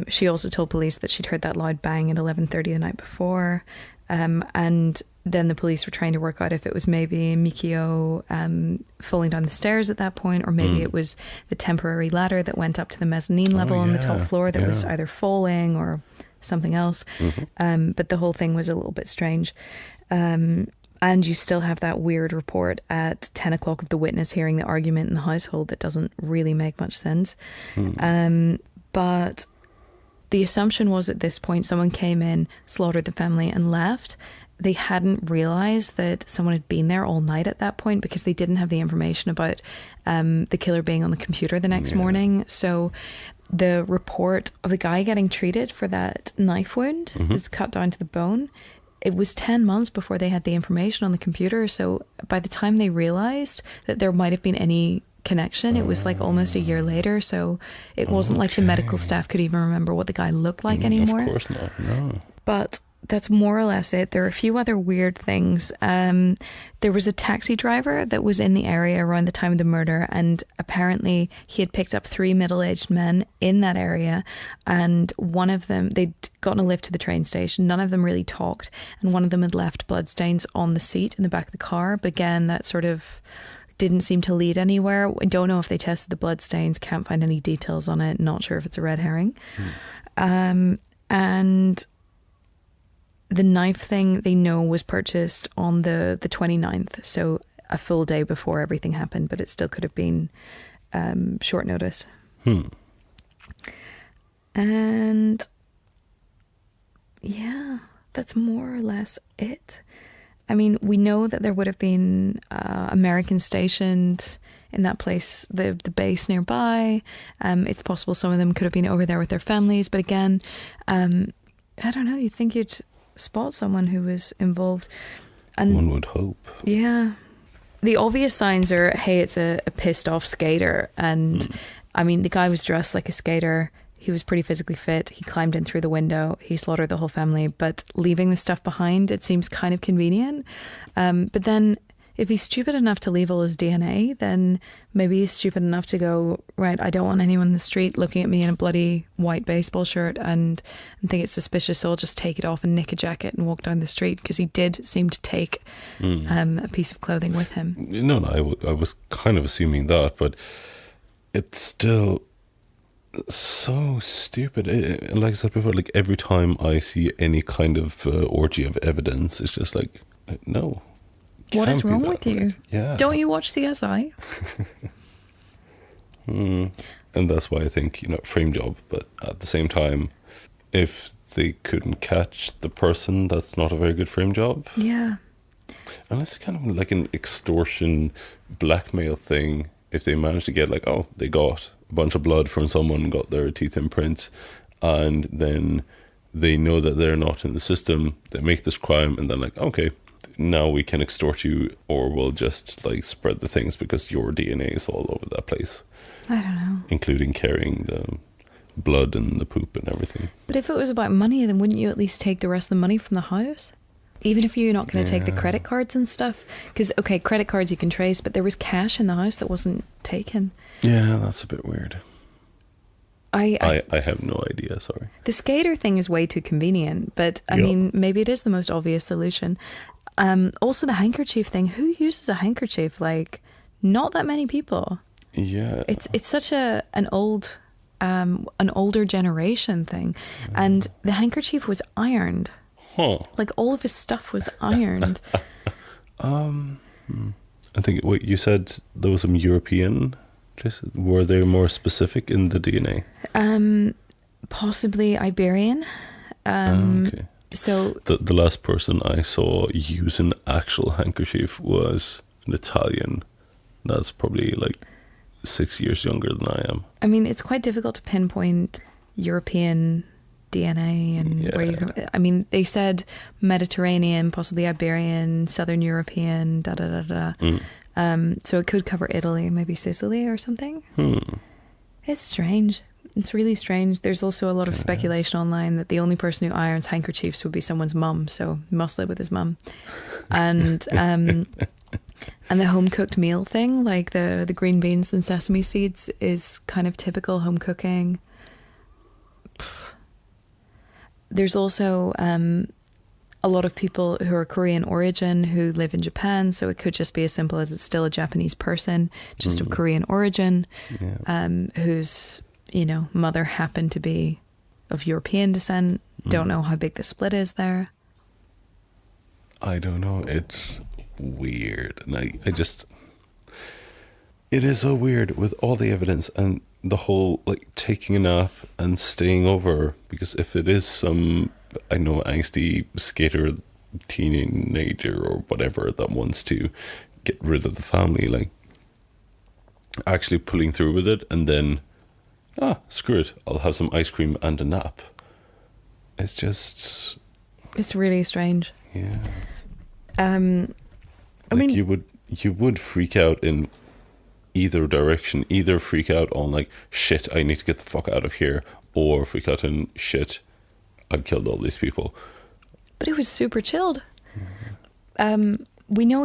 She also told police that she'd heard that loud bang at 11:30 the night before, and then the police were trying to work out if it was maybe Mikio falling down the stairs at that point, or maybe it was the temporary ladder that went up to the mezzanine level on the top floor that was either falling or something else. But the whole thing was a little bit strange. And you still have that weird report at 10 o'clock of the witness hearing the argument in the household that doesn't really make much sense. But the assumption was at this point someone came in, slaughtered the family and left. They hadn't realised that someone had been there all night at that point, because they didn't have the information about the killer being on the computer the next morning. So the report of the guy getting treated for that knife wound that's cut down to the bone, it was 10 months before they had the information on the computer. So by the time they realised that there might have been any connection, it was like almost a year later. So it wasn't like the medical staff could even remember what the guy looked like anymore. Of course not, no. But that's more or less it. There are a few other weird things. There was a taxi driver that was in the area around the time of the murder, and apparently he had picked up 3 middle-aged men in that area, and one of them, they'd gotten a lift to the train station. None of them really talked, and one of them had left bloodstains on the seat in the back of the car. But again, that sort of didn't seem to lead anywhere. I don't know if they tested the bloodstains, can't find any details on it, not sure if it's a red herring. And the knife thing they know was purchased on the 29th, so a full day before everything happened, but it still could have been short notice. And yeah, that's more or less it. I mean, we know that there would have been Americans stationed in that place, the base nearby. It's possible some of them could have been over there with their families, but again, I don't know, you'd think you'd spot someone who was involved. And one would hope. Yeah. The obvious signs are, hey, it's a pissed off skater. And I mean, the guy was dressed like a skater. He was pretty physically fit. He climbed in through the window. He slaughtered the whole family. But leaving the stuff behind, it seems kind of convenient. But then if he's stupid enough to leave all his DNA, then maybe he's stupid enough to go, right, I don't want anyone in the street looking at me in a bloody white baseball shirt and think it's suspicious, so I'll just take it off and nick a jacket and walk down the street, because he did seem to take a piece of clothing with him. No, I was kind of assuming that, but it's still so stupid. Like I said before, like every time I see any kind of orgy of evidence, it's just like, no. What is wrong with you? Yeah. Don't you watch CSI? And that's why I think, frame job. But at the same time, if they couldn't catch the person, that's not a very good frame job. Yeah. Unless it's kind of like an extortion, blackmail thing. If they manage to get they got a bunch of blood from someone, got their teeth imprints, and then they know that they're not in the system, they make this crime, and then okay, now we can extort you, or we'll just like spread the things because your DNA is all over that place. I don't know. Including carrying the blood and the poop and everything. But if it was about money, then wouldn't you at least take the rest of the money from the house? Even if you're not going to take the credit cards and stuff? Because, okay, credit cards you can trace, but there was cash in the house that wasn't taken. Yeah, that's a bit weird. I have no idea, sorry. The skater thing is way too convenient, but I mean, maybe it is the most obvious solution. Also, the handkerchief thing. Who uses a handkerchief? Like, not that many people. Yeah. It's such an older generation thing. And the handkerchief was ironed. Huh. Like, all of his stuff was ironed. I think what you said, there was some European. Were they more specific in the DNA? Possibly Iberian. Okay. So the last person I saw use an actual handkerchief was an Italian. That's probably like 6 years younger than I am. I mean, it's quite difficult to pinpoint European DNA and where you come. I mean, they said Mediterranean, possibly Iberian, Southern European, da da da da. So it could cover Italy, maybe Sicily or something. It's strange. It's really strange. There's also a lot of speculation online that the only person who irons handkerchiefs would be someone's mum, so he must live with his mum. And and the home cooked meal thing, like the green beans and sesame seeds, is kind of typical home cooking. There's also a lot of people who are Korean origin who live in Japan, so it could just be as simple as it's still a Japanese person, just of Korean origin, whose, you know, mother happened to be of European descent. Don't know how big the split is there. I don't know. It's weird. And I just... It is so weird with all the evidence and the whole, like, taking a nap and staying over. Because if it is some, I know, angsty skater, teenager or whatever that wants to get rid of the family, like, actually pulling through with it and then, screw it, I'll have some ice cream and a nap. It's just... It's really strange. Yeah. I mean... You would freak out in either direction. Either freak out on, like, shit, I need to get the fuck out of here, or freak out in, shit, I've killed all these people. But it was super chilled. We know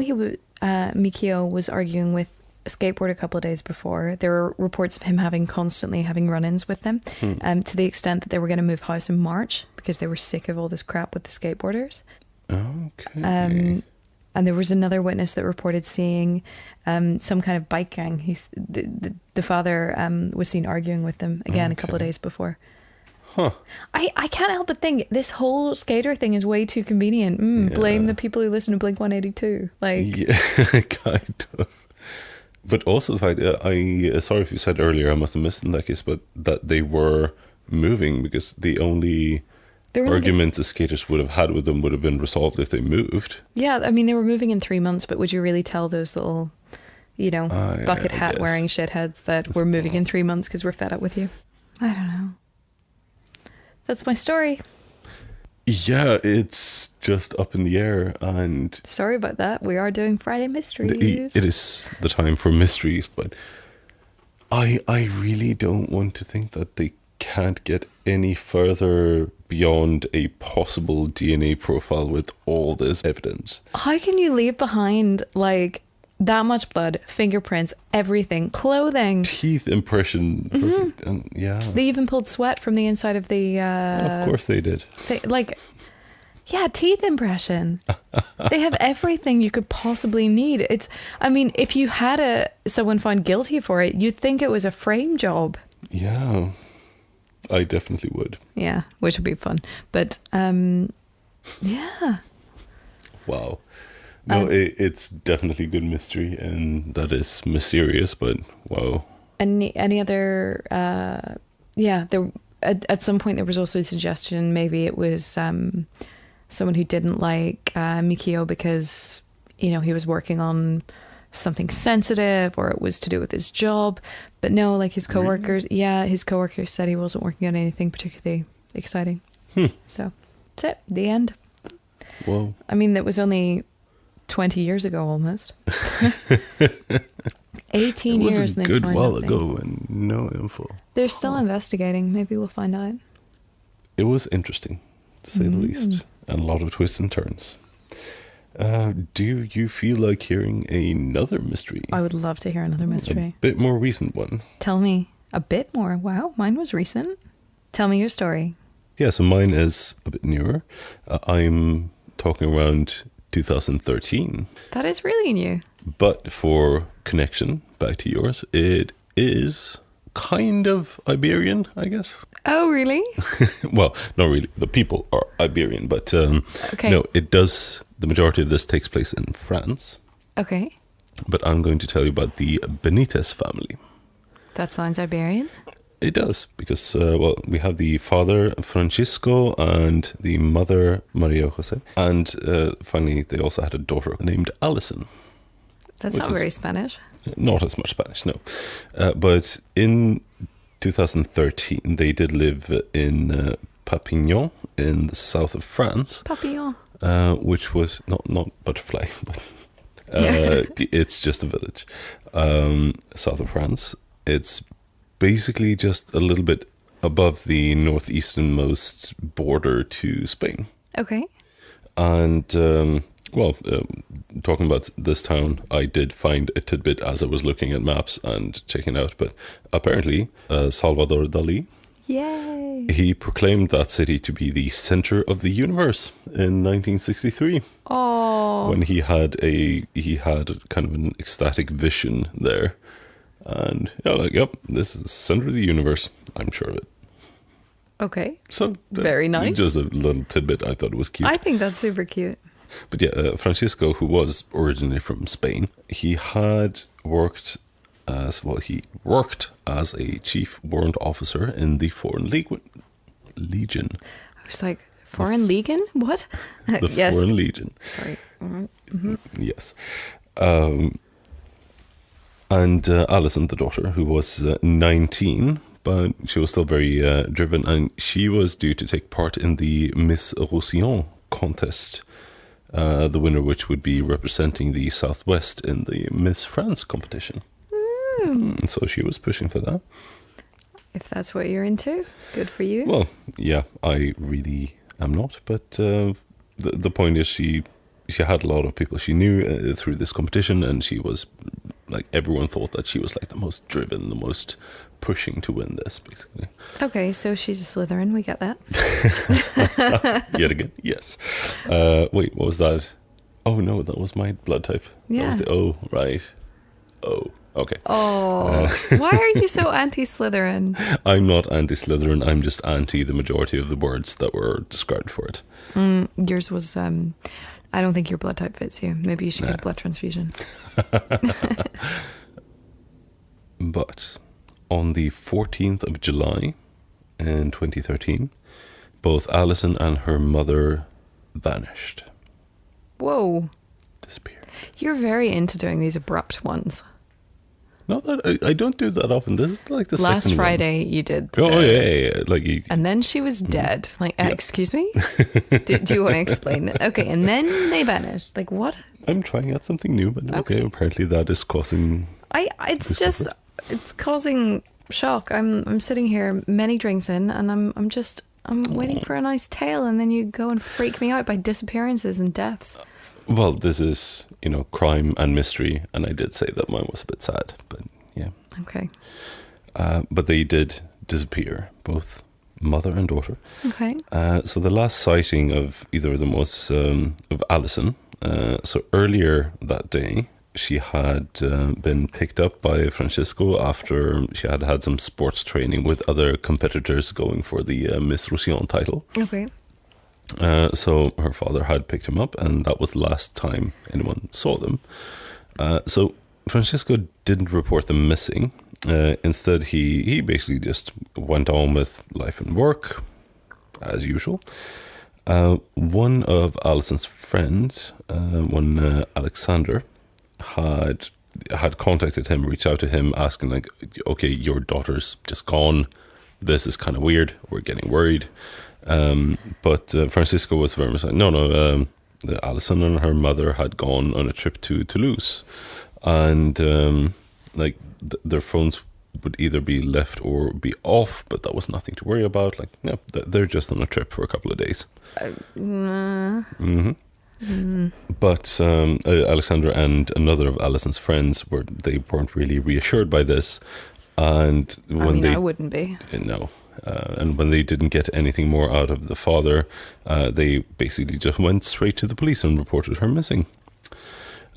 Mikio was arguing with a skateboard a couple of days before. There were reports of him constantly having run-ins with them, to the extent that they were going to move house in March because they were sick of all this crap with the skateboarders. Okay. And there was another witness that reported seeing some kind of bike gang. The father was seen arguing with them again a couple of days before. Huh. I can't help but think this whole skater thing is way too convenient. Blame the people who listen to Blink-182. Like, yeah, kind of. But also the fact that sorry if you said earlier, I must have missed in that case, but that they were moving because the only argument the skaters would have had with them would have been resolved if they moved. Yeah, I mean, they were moving in 3 months, but would you really tell those little, bucket hat wearing shitheads that we're moving in 3 months because we're fed up with you? I don't know. That's my story. Yeah, it's just up in the air, and... Sorry about that. We are doing Friday Mysteries. It is the time for mysteries, but I really don't want to think that they can't get any further beyond a possible DNA profile with all this evidence. How can you leave behind, like, that much blood, fingerprints, everything, clothing, teeth impression, perfect, and they even pulled sweat from the inside of the of course they did. Teeth impression. They have everything you could possibly need. If you had someone found guilty for it, you'd think it was a frame job. Yeah, I definitely would. Yeah, which would be fun. But yeah, wow. No, it's definitely a good mystery, and that is mysterious, but wow. Any other, there at some point there was also a suggestion maybe it was someone who didn't like Mikio because, he was working on something sensitive or it was to do with his job. But no, like his coworkers, his coworkers said he wasn't working on anything particularly exciting. So that's it, the end. Whoa. I mean, that was only 20 years ago almost. 18 It was years. a And good find while nothing. ago and no info. They're still investigating. Maybe we'll find out. It was interesting, to say the least, and a lot of twists and turns. Do you feel like hearing another mystery? I would love to hear another mystery. A bit more recent one. Tell me a bit more. Wow, mine was recent. Tell me your story. Yeah, so mine is a bit newer. I'm talking around 2013. That is really new. But for connection back to yours, it is kind of Iberian, I guess. Oh, really? Well, not really. The people are Iberian, but Okay. no, it does. The majority of this takes place in France. Okay. But I'm going to tell you about the Benitez family. That sounds Iberian. It does, because, well, we have the father, Francisco, and the mother, Marie-Josée. And finally, they also had a daughter named Alison. That's Which not is- very Spanish. Not as much Spanish, no. But in 2013, they did live in Perpignan, in the south of France, Papillon. which was not butterfly, but it's just a village south of France. It's basically just a little bit above the northeasternmost border to Spain. Okay. And talking about this town, I did find a tidbit as I was looking at maps and checking out, but apparently Salvador Dali, Yay. he proclaimed that city to be the center of the universe in 1963, Oh. when he had kind of an ecstatic vision there. And yep, this is the center of the universe. I'm sure of it. Okay. So Very nice. Just a little tidbit. I thought it was cute. I think that's super cute. But yeah, Francisco, who was originally from Spain, he had worked as a chief warrant officer in the Foreign Legion. I was like, Foreign Legion? What? The Yes. Foreign Legion. Sorry. Yes. And Alison, the daughter, who was 19, but she was still very driven, and she was due to take part in the Miss Roussillon contest, the winner which would be representing the Southwest in the Miss France competition. So she was pushing for that. If that's what you're into, good for you. Well, yeah, I really am not, but the point is she had a lot of people she knew through this competition, and she was like, everyone thought that she was like the most driven, the most pushing to win this, basically. Okay, so she's a Slytherin, we get that. Yet again, yes. Wait, what was that? Oh no, that was my blood type. Yeah. That was the O, right? Oh, okay. Oh, why are you so anti-Slytherin? I'm not anti-Slytherin, I'm just anti the majority of the words that were described for it. Yours was, I don't think your blood type fits you. Maybe you should get a blood transfusion. But on the 14th of July in 2013, both Alison and her mother vanished. Whoa. Disappeared. You're very into doing these abrupt ones. Not that I don't do that often. This is like the Last second Friday you did. one. Oh yeah. Like And then she was dead. Like, excuse me? do you want to explain that? Okay, and then they vanished. Like, what? I'm trying out something new, but okay. Apparently that is causing. It's causing shock. I'm sitting here many drinks in, and I'm waiting for a nice tale, and then you go and freak me out by disappearances and deaths. Well, this is crime and mystery, and I did say that mine was a bit sad, but yeah. Okay. But they did disappear, both mother and daughter. Okay. So the last sighting of either of them was of Alison. So earlier that day, she had been picked up by Francisco after she had had some sports training with other competitors going for the Miss Roussillon title. Okay. So her father had picked him up, and that was the last time anyone saw them. So Francisco didn't report them missing. Instead, he basically just went on with life and work, as usual. One of Alison's friends, Alexander, had contacted him, reached out to him, asking like, okay, your daughter's just gone. This is kind of weird. We're getting worried. But Francisco was very much like, no, Alison and her mother had gone on a trip to Toulouse, and their phones would either be left or be off, but that was nothing to worry about. Like, no, they're just on a trip for a couple of days. But Alexandra and another of Alison's friends weren't really reassured by this, and I wouldn't be. No. And when they didn't get anything more out of the father, they basically just went straight to the police and reported her missing.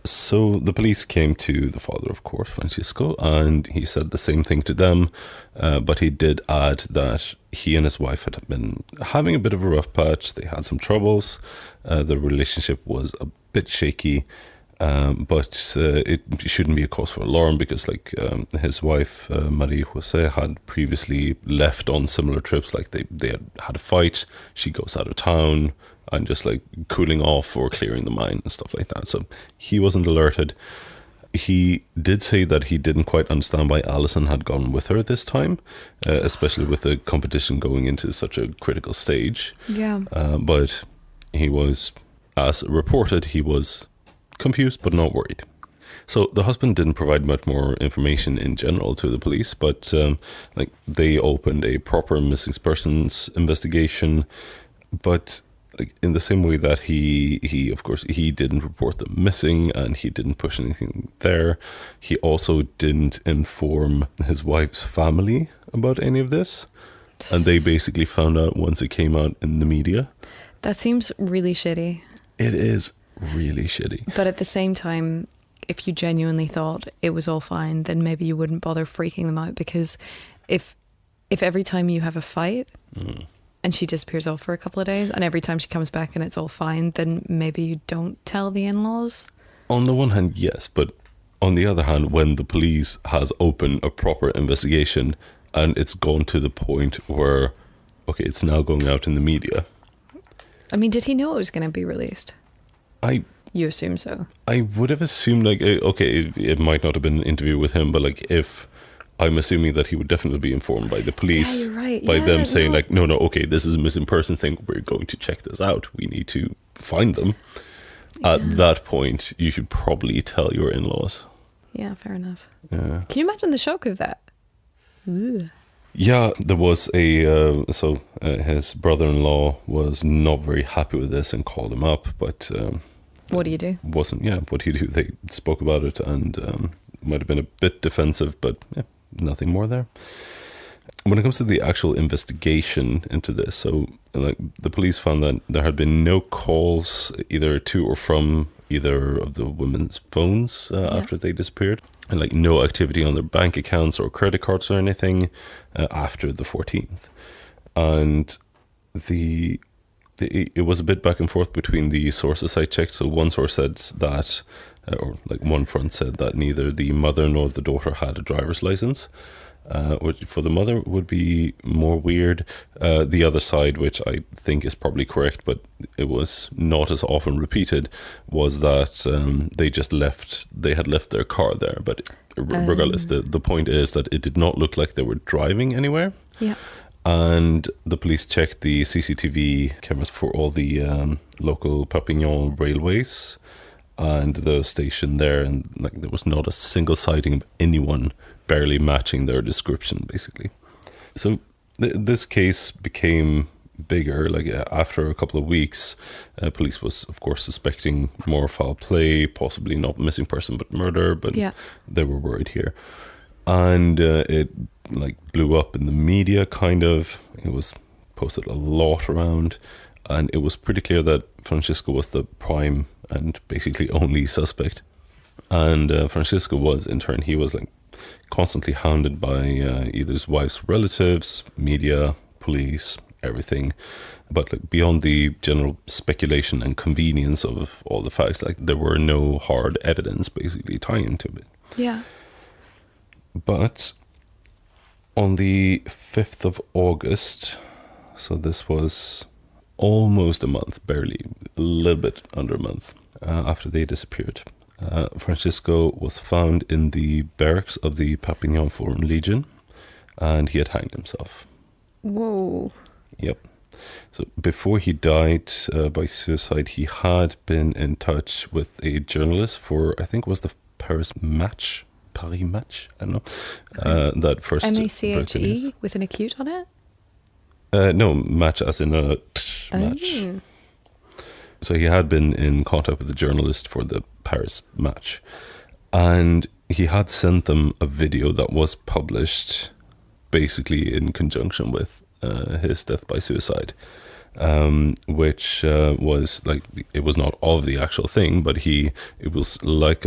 So the police came to the father, of course, Francisco, and he said the same thing to them, but he did add that he and his wife had been having a bit of a rough patch. They had some troubles. The relationship was a bit shaky, but it shouldn't be a cause for alarm, because his wife, Marie-Josée, had previously left on similar trips. Like they had a fight, she goes out of town, and just like cooling off or clearing the mind and stuff like that. So he wasn't alerted. He did say that he didn't quite understand why Alison had gone with her this time, especially with the competition going into such a critical stage. Yeah. But he was, as reported, he was confused but not worried. So the husband didn't provide much more information in general to the police, but they opened a proper missing persons investigation. But in the same way that he of course he didn't report them missing and he didn't push anything there, he also didn't inform his wife's family about any of this, and they basically found out once it came out in the media. That seems really shitty. It is really shitty. But at the same time, if you genuinely thought it was all fine, then maybe you wouldn't bother freaking them out, because if every time you have a fight and she disappears off for a couple of days, and every time she comes back and it's all fine, then maybe you don't tell the in-laws. On the one hand, yes, but on the other hand, when the police has opened a proper investigation and it's gone to the point where, okay, it's now going out in the media. I mean, did he know it was going to be released? You assume so. I would have assumed, it might not have been an interview with him, but if I'm assuming that he would definitely be informed by the police. Yeah, you're right. By them saying no, okay, this is a missing person thing. We're going to check this out. We need to find them. Yeah. At that point, you should probably tell your in-laws. Yeah, fair enough. Yeah. Can you imagine the shock of that? Ooh. Yeah, there was his brother-in-law was not very happy with this and called him up, but what do you do? What do you do? They spoke about it and might have been a bit defensive, but nothing more there. When it comes to the actual investigation into this, so the police found that there had been no calls either to or from either of the women's phones after they disappeared, and no activity on their bank accounts or credit cards or anything after the 14th. And it was a bit back and forth between the sources I checked. So one source said that, one front said that neither the mother nor the daughter had a driver's license, which for the mother would be more weird. The other side, which I think is probably correct, but it was not as often repeated, was that they had left their car there. But regardless, the point is that it did not look like they were driving anywhere. Yeah. And the police checked the CCTV cameras for all the local Perpignan railways and the station there, and there was not a single sighting of anyone barely matching their description, basically. So this case became bigger. After a couple of weeks, police was, of course, suspecting more foul play, possibly not missing person but murder, but they were worried here. And it blew up in the media, kind of. It was posted a lot around, and it was pretty clear that Francisco was the prime and basically only suspect. And Francisco was, in turn, he was constantly hounded by either his wife's relatives, media, police, everything. But beyond the general speculation and convenience of all the facts, there were no hard evidence basically tying to it. Yeah. But on the 5th of August, so this was almost a month, barely, a little bit under a month after they disappeared, Francisco was found in the barracks of the Perpignan Foreign Legion, and he had hanged himself. Whoa. Yep. So before he died by suicide, he had been in touch with a journalist for, I think it was the Paris Match, I don't know, that first... M-A-C-H-E with an acute on it? No, match as in a match. So he had been in contact with the journalist for the Paris Match. And he had sent them a video that was published basically in conjunction with his death by suicide, which was like, it was not of the actual thing, but it was like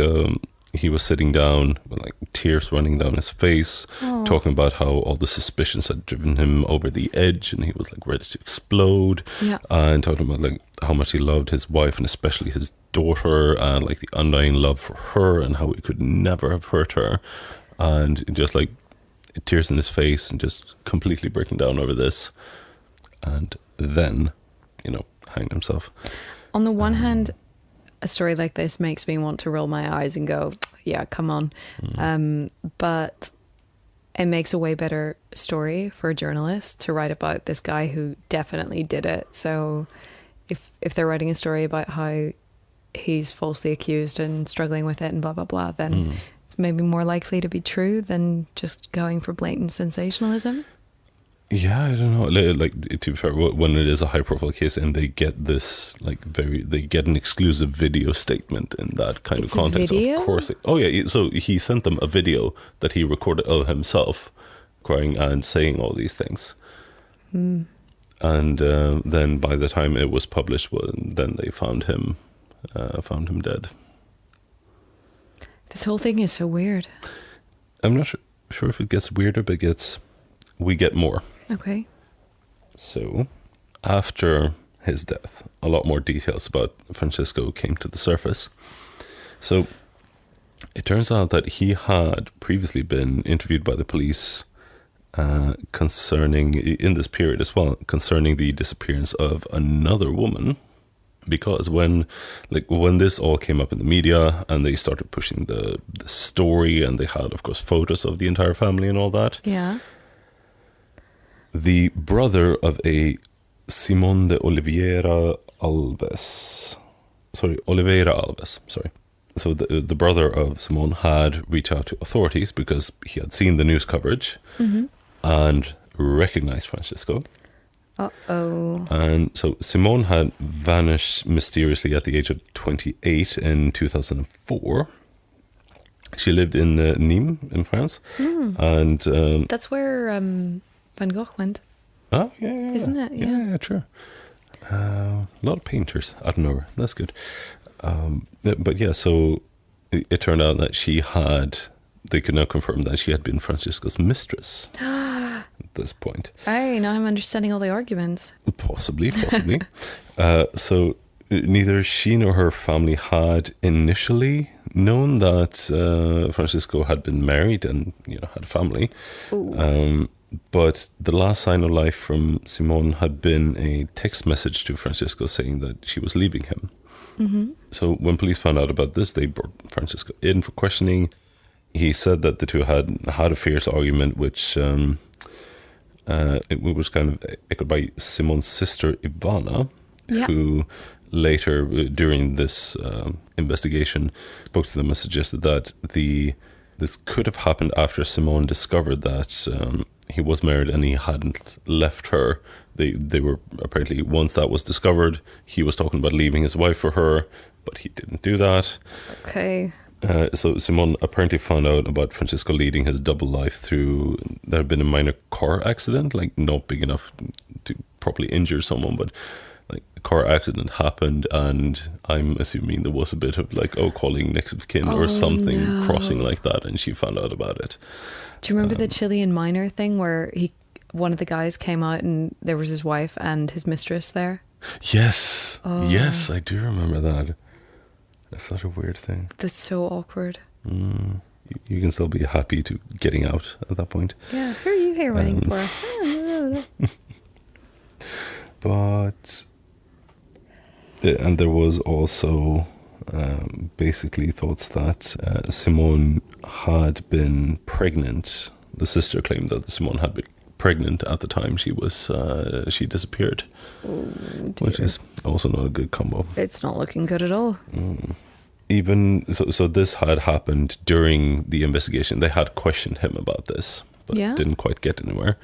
he was sitting down with like tears running down his face, talking about how all the suspicions had driven him over the edge and he was like ready to explode, and talking about like how much he loved his wife and especially his daughter, and like the undying love for her and how he could never have hurt her, and just like tears in his face and just completely breaking down over this, and then, hanged himself. On the one hand, a story like this makes me want to roll my eyes and go, yeah, come on. But it makes a way better story for a journalist to write about this guy who definitely did it. So if they're writing a story about how he's falsely accused and struggling with it and blah, blah, blah, then it's maybe more likely to be true than just going for blatant sensationalism. Yeah, I don't know. Like, to be fair, when it is a high-profile case and they get this, they get an exclusive video statement in that kind of context. Of course. So he sent them a video that he recorded of himself crying and saying all these things. And then by the time it was published, then they found him dead. This whole thing is so weird. I'm not sure if it gets weirder, but we get more. Okay. So, after his death, a lot more details about Francisco came to the surface. So, it turns out that he had previously been interviewed by the police concerning the disappearance of another woman. Because when this all came up in the media and they started pushing the story, and they had, of course, photos of the entire family and all that. Yeah. The brother of a Simón de Oliveira Alves. So the brother of Simón had reached out to authorities because he had seen the news coverage and recognized Francisco. Uh-oh. And so Simón had vanished mysteriously at the age of 28 in 2004. She lived in Nîmes in France. And that's where Van Gogh went. Oh, yeah. Isn't it? Yeah, true. A lot of painters out of nowhere. That's good. But yeah, so it turned out that they could now confirm that she had been Francisco's mistress at this point. Now I'm understanding all the arguments. Possibly. So neither she nor her family had initially known that Francisco had been married and had a family. But the last sign of life from Simón had been a text message to Francisco saying that she was leaving him. So when police found out about this, they brought Francisco in for questioning. He said that the two had a fierce argument, which it was kind of echoed by Simón's sister Ivana, who later, during this investigation, spoke to them and suggested that this could have happened after Simón discovered that he was married and he hadn't left her. They were apparently, once that was discovered, he was talking about leaving his wife for her, but he didn't do that. Okay. So Simón apparently found out about Francisco leading his double life through, there had been a minor car accident, like not big enough to properly injure someone, but like a car accident happened, and I'm assuming there was a bit of like, calling next of kin or something crossing like that, and she found out about it. Do you remember the Chilean miner thing where one of the guys came out and there was his wife and his mistress there? Yes. Yes, I do remember that. That's such a weird thing. That's so awkward. You can still be happy to getting out at that point. Yeah, who are you here waiting for? But and there was also basically thoughts that Simón had been pregnant. The sister claimed that Simón had been pregnant at the time she disappeared, which is also not a good combo. It's not looking good at all. Even so this had happened during the investigation. They had questioned him about this, but didn't quite get anywhere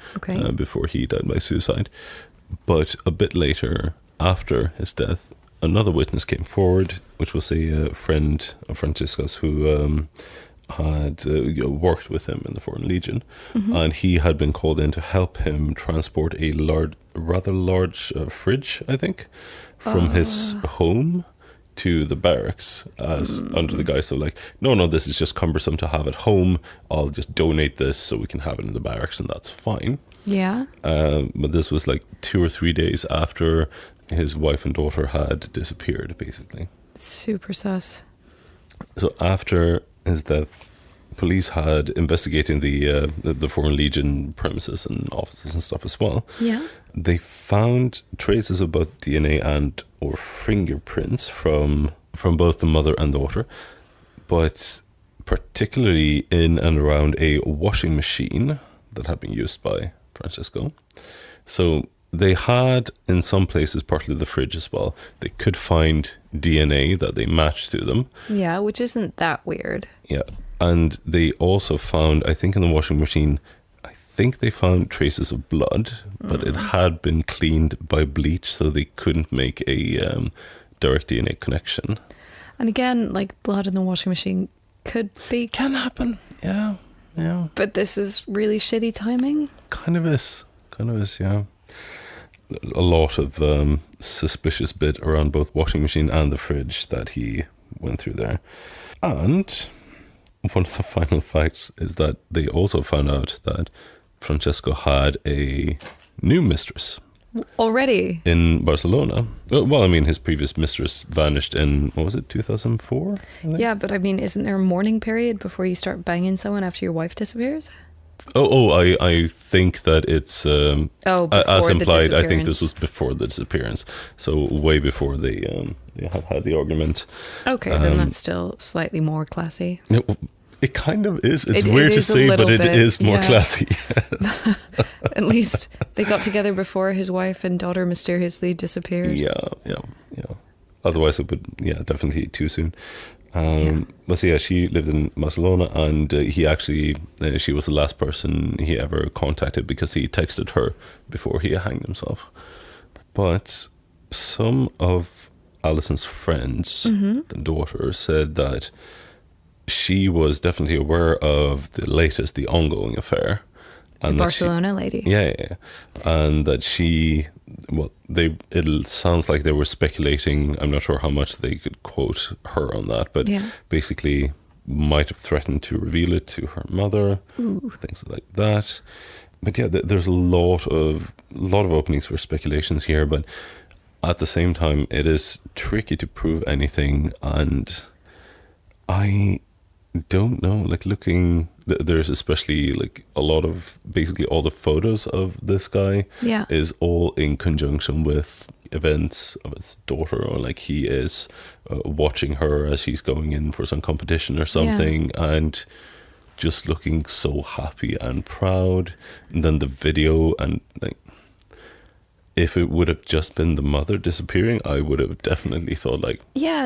before he died by suicide. But a bit later, after his death, another witness came forward, which was a friend of Francisco's who had worked with him in the Foreign Legion, and he had been called in to help him transport a rather large fridge, I think, from his home to the barracks as under the guise of like, no, this is just cumbersome to have at home. I'll just donate this so we can have it in the barracks, and that's fine. Yeah. But this was like 2 or 3 days after his wife and daughter had disappeared, basically. Super sus. So after his death, police had investigating the Foreign Legion premises and offices and stuff as well. Yeah. They found traces of both DNA and or fingerprints from both the mother and daughter, but particularly in and around a washing machine that had been used by Francisco. So they had, in some places, partly the fridge as well, they could find DNA that they matched to them. Yeah, which isn't that weird. Yeah. And they also found, I think in the washing machine, I think they found traces of blood, but it had been cleaned by bleach, so they couldn't make a direct DNA connection. And again, like blood in the washing machine can happen. Yeah. But this is really shitty timing. Kind of is, yeah. A lot of suspicious bit around both washing machine and the fridge that he went through there. And one of the final facts is that they also found out that Francesco had a new mistress. Already? In Barcelona. Well, I mean, his previous mistress vanished in, what was it, 2004? Yeah, but I mean, isn't there a mourning period before you start banging someone after your wife disappears? I think that it's as implied. I think this was before the disappearance, so way before they had the argument. Okay, then that's still slightly more classy. It kind of is. It's weird to say, but it is more classy. Yes. At least they got together before his wife and daughter mysteriously disappeared. Yeah. Otherwise, it would definitely too soon. But so she lived in Barcelona, and she was the last person he ever contacted because he texted her before he hanged himself. But some of Alison's friends, the daughter, said that she was definitely aware of the ongoing affair. And the Barcelona lady. Yeah. And that it sounds like they were speculating, I'm not sure how much they could quote her on that, but basically might have threatened to reveal it to her mother, things like that. But yeah, there's a lot of openings for speculations here, but at the same time, it is tricky to prove anything, and I don't know, like looking, there's especially like a lot of, basically all the photos of this guy is all in conjunction with events of his daughter, or like he is watching her as she's going in for some competition or something, and just looking so happy and proud. And then the video, and like, if it would have just been the mother disappearing, I would have definitely thought like,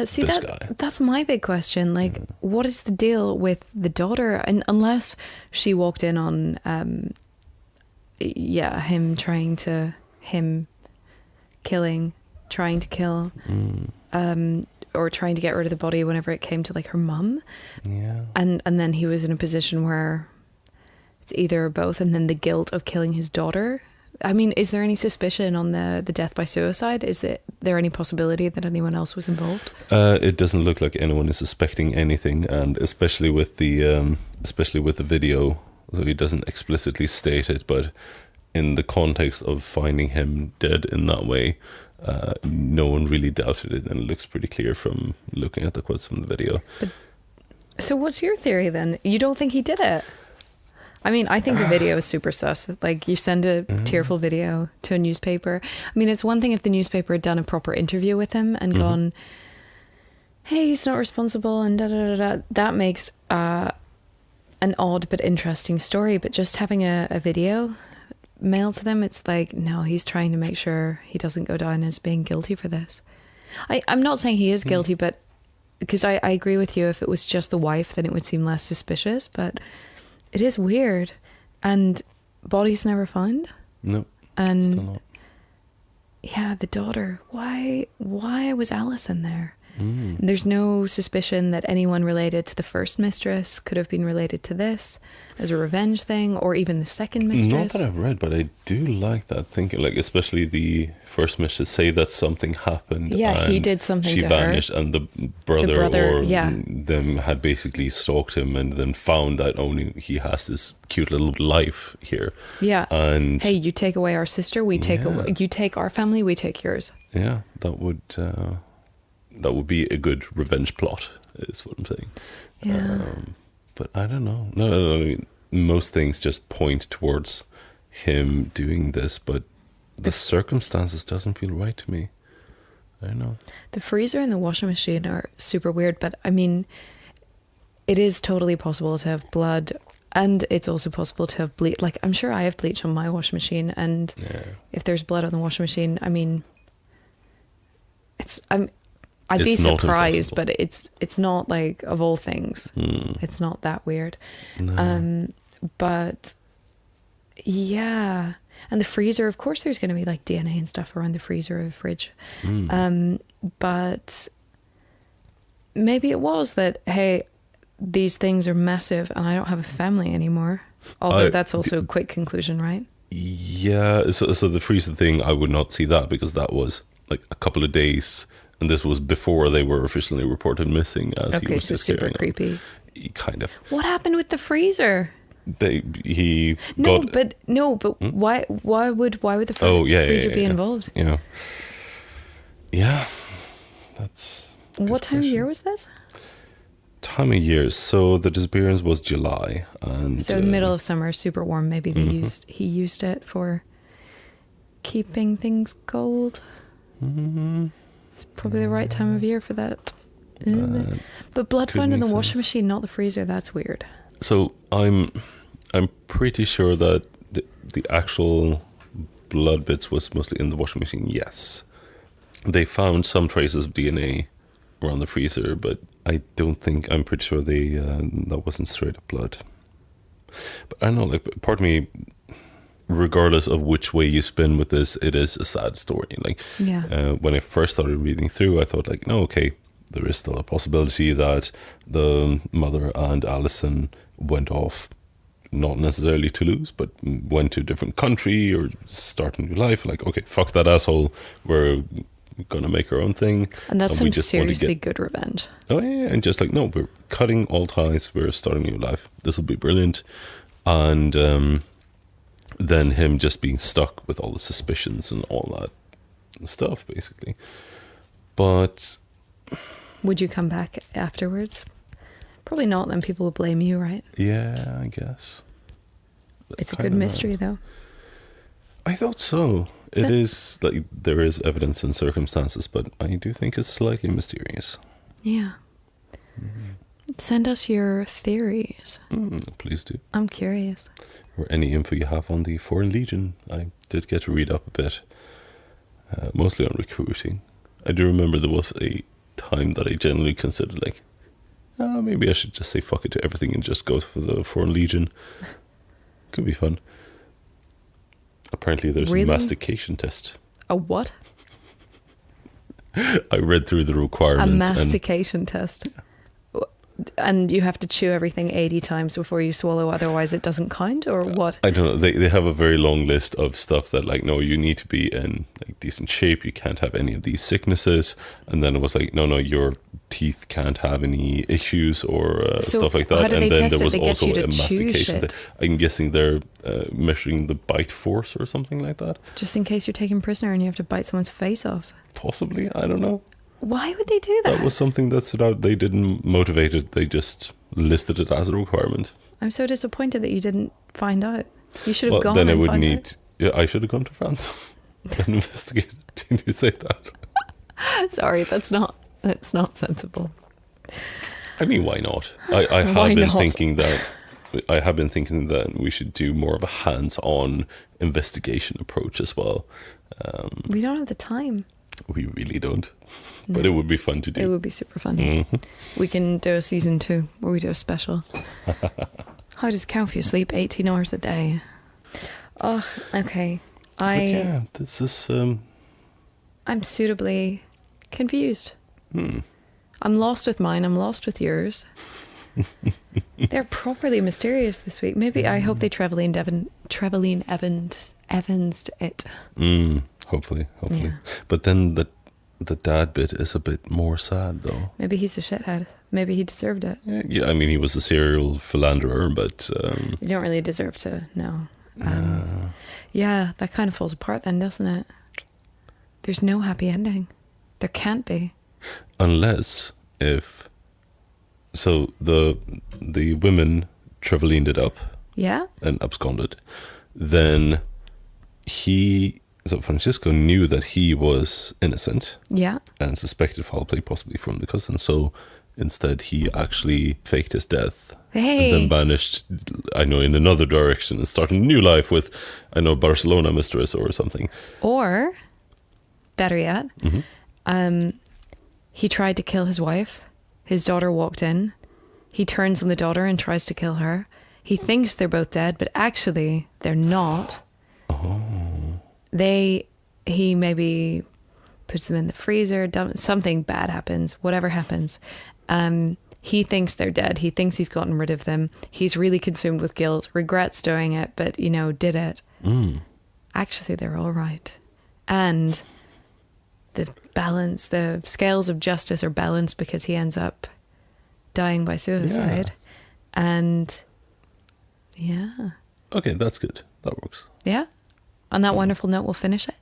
see, that's my big question. Like, what is the deal with the daughter? And unless she walked in on, him trying to kill, or trying to get rid of the body whenever it came to like her mum. Yeah. And then he was in a position where it's either or both, and then the guilt of killing his daughter. I mean, is there any suspicion on the death by suicide? Is there any possibility that anyone else was involved? It doesn't look like anyone is suspecting anything, and especially with the video, so he doesn't explicitly state it, but in the context of finding him dead in that way, no one really doubted it, and it looks pretty clear from looking at the quotes from the video. So what's your theory then? You don't think he did it? I mean, I think the video is super sus. Like, you send a tearful video to a newspaper. I mean, it's one thing if the newspaper had done a proper interview with him and gone, hey, he's not responsible and da-da-da-da. That makes an odd but interesting story. But just having a video mail to them, it's like, no, he's trying to make sure he doesn't go down as being guilty for this. I'm not saying he is guilty, but because I agree with you, if it was just the wife, then it would seem less suspicious, but it is weird. And bodies never found. No, and still not. Yeah, the daughter. Why was Alison there? There's no suspicion that anyone related to the first mistress could have been related to this as a revenge thing, or even the second mistress. Not that I've read, but I do like that thinking. Like, especially the first mistress, say that something happened. Yeah, and he did something she to vanished, her. and the brother or yeah. them had basically stalked him, and then found that only he has this cute little life here. Yeah. And hey, you take away our sister, we take away. You take our family, we take yours. Yeah, that would be a good revenge plot, is what I'm saying. Yeah. But I don't know. No, I mean, most things just point towards him doing this, but the circumstances doesn't feel right to me. I don't know. The freezer and the washing machine are super weird, but I mean, it is totally possible to have blood, and it's also possible to have bleach. Like, I'm sure I have bleach on my washing machine, and if there's blood on the washing machine, I mean, I'd be surprised, but it's not like, of all things, it's not that weird. No. But yeah, and the freezer, of course, there's going to be like DNA and stuff around the freezer or the fridge. But maybe it was that, hey, these things are massive and I don't have a family anymore. Although that's also a quick conclusion, right? Yeah. So the freezer thing, I would not see that, because that was like a couple of days. And this was before they were officially reported missing. As he was so super creepy. Kind of. What happened with the freezer? But why would the freezer be involved? Yeah. That's. What time of year was this? Time of year. So the disappearance was July, and so middle of summer, super warm. Maybe he used it for keeping things cold. It's probably the right time of year for that. But blood found in the washing machine, not the freezer. That's weird. So I'm pretty sure that the actual blood bits was mostly in the washing machine. Yes, they found some traces of DNA around the freezer, but I'm pretty sure that wasn't straight up blood. But I don't know, like, part of me, regardless of which way you spin with this, it is a sad story. Like, when I first started reading through, I thought, like, no, okay, there is still a possibility that the mother and Alison went off, not necessarily to lose, but went to a different country or start a new life. Like, okay, fuck that asshole, we're gonna make our own thing. And that's some seriously good revenge. Oh yeah, and just like, no, we're cutting all ties, we're starting a new life, this will be brilliant. And then him just being stuck with all the suspicions and all that stuff, basically. But would you come back afterwards? Probably not, then people will blame you, right? Yeah, I guess. It's a good mystery, though. I thought so. It is, like, there is evidence and circumstances, but I do think it's slightly mysterious. Yeah. Send us your theories. Please do. I'm curious. Or any info you have on the Foreign Legion. I did get to read up a bit, mostly on recruiting. I do remember there was a time that I generally considered, like, maybe I should just say fuck it to everything and just go for the Foreign Legion. Could be fun. Apparently there's a mastication test. A what? I read through the requirements. A mastication test. And you have to chew everything 80 times before you swallow, otherwise it doesn't count, or what? I don't know. They have a very long list of stuff that, like, no, you need to be in like decent shape. You can't have any of these sicknesses. And then it was like, no, your teeth can't have any issues or stuff like that. How do and they then test there was it? They also get you a to mastication. I'm guessing they're measuring the bite force or something like that. Just in case you're taken prisoner and you have to bite someone's face off. Possibly. I don't know. Why would they do that? That was something that stood out. They didn't motivate it. They just listed it as a requirement. I'm so disappointed that you didn't find out. You should have gone then and I would find need out. Yeah, I should have gone to France and investigated. Did you say that? Sorry, that's not sensible. I mean, why not? I have been thinking that I have been thinking that we should do more of a hands-on investigation approach as well. We don't have the time. We really don't, but it would be fun to do. It would be super fun. We can do a season 2 where we do a special. How does it count for you? Sleep 18 hours a day. Oh, okay. This is... I'm suitably confused. I'm lost with mine. I'm lost with yours. They're properly mysterious this week. Maybe I hope they Trevelyan Evansed it. Hopefully. Yeah. But then the dad bit is a bit more sad, though. Maybe he's a shithead. Maybe he deserved it. Yeah, I mean, he was a serial philanderer, but... You don't really deserve to know. Yeah, that kind of falls apart then, doesn't it? There's no happy ending. There can't be. Unless if... So the women Trevelyaned it up. Yeah? And absconded. Then Francisco knew that he was innocent. Yeah. And suspected foul play possibly from the cousin. So instead he actually faked his death. Hey. And then vanished, I know, in another direction and started a new life with, I know, Barcelona mistress or something. Or, better yet, he tried to kill his wife. His daughter walked in. He turns on the daughter and tries to kill her. He thinks they're both dead, but actually they're not. Oh. He maybe puts them in the freezer. Something bad happens. Whatever happens. He thinks they're dead. He thinks he's gotten rid of them. He's really consumed with guilt, regrets doing it, but, did it. Actually, they're all right. And the scales of justice are balanced because he ends up dying by suicide. Yeah. And, yeah. Okay, that's good. That works. Yeah? On that wonderful note, we'll finish it.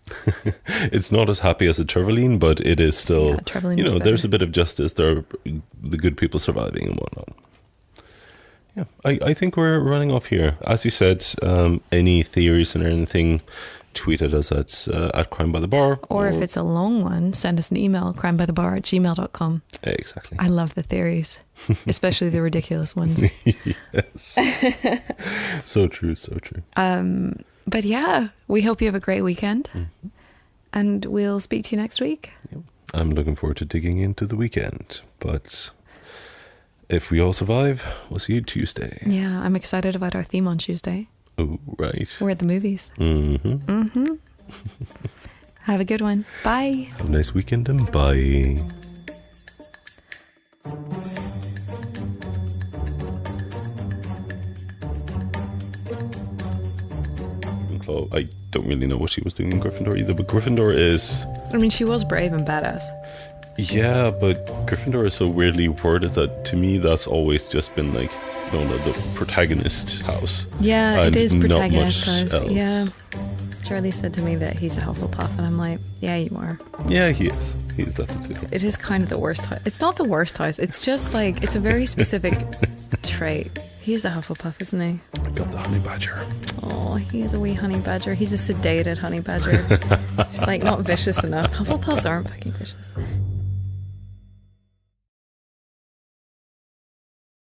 It's not as happy as a Trevelyan, but it is still, there's a bit of justice. There are the good people surviving and whatnot. Yeah, I think we're running off here. As you said, any theories and anything, tweet at us at Crime by the Bar. Or if it's a long one, send us an email, crimebythebar@gmail.com. Exactly. I love the theories, especially the ridiculous ones. Yes. So true. But yeah, we hope you have a great weekend. And we'll speak to you next week. Yep. I'm looking forward to digging into the weekend. But if we all survive, we'll see you Tuesday. Yeah, I'm excited about our theme on Tuesday. Oh, right. We're at the movies. Have a good one. Bye. Have a nice weekend and bye. I don't really know what she was doing in Gryffindor either, but Gryffindor is... I mean, she was brave and badass. Yeah, but Gryffindor is so weirdly worded that to me that's always just been like, the protagonist house. Yeah, it is protagonist house. Else. Yeah. Charlie said to me that he's a Hufflepuff, and I'm like, yeah, you are. Yeah, he is. He's definitely. It is kind of the worst house. It's not the worst house. It's just like, it's a very specific trait. He is a Hufflepuff, isn't he? I got the honey badger. Oh, he is a wee honey badger. He's a sedated honey badger. He's like not vicious enough. Hufflepuffs aren't fucking vicious.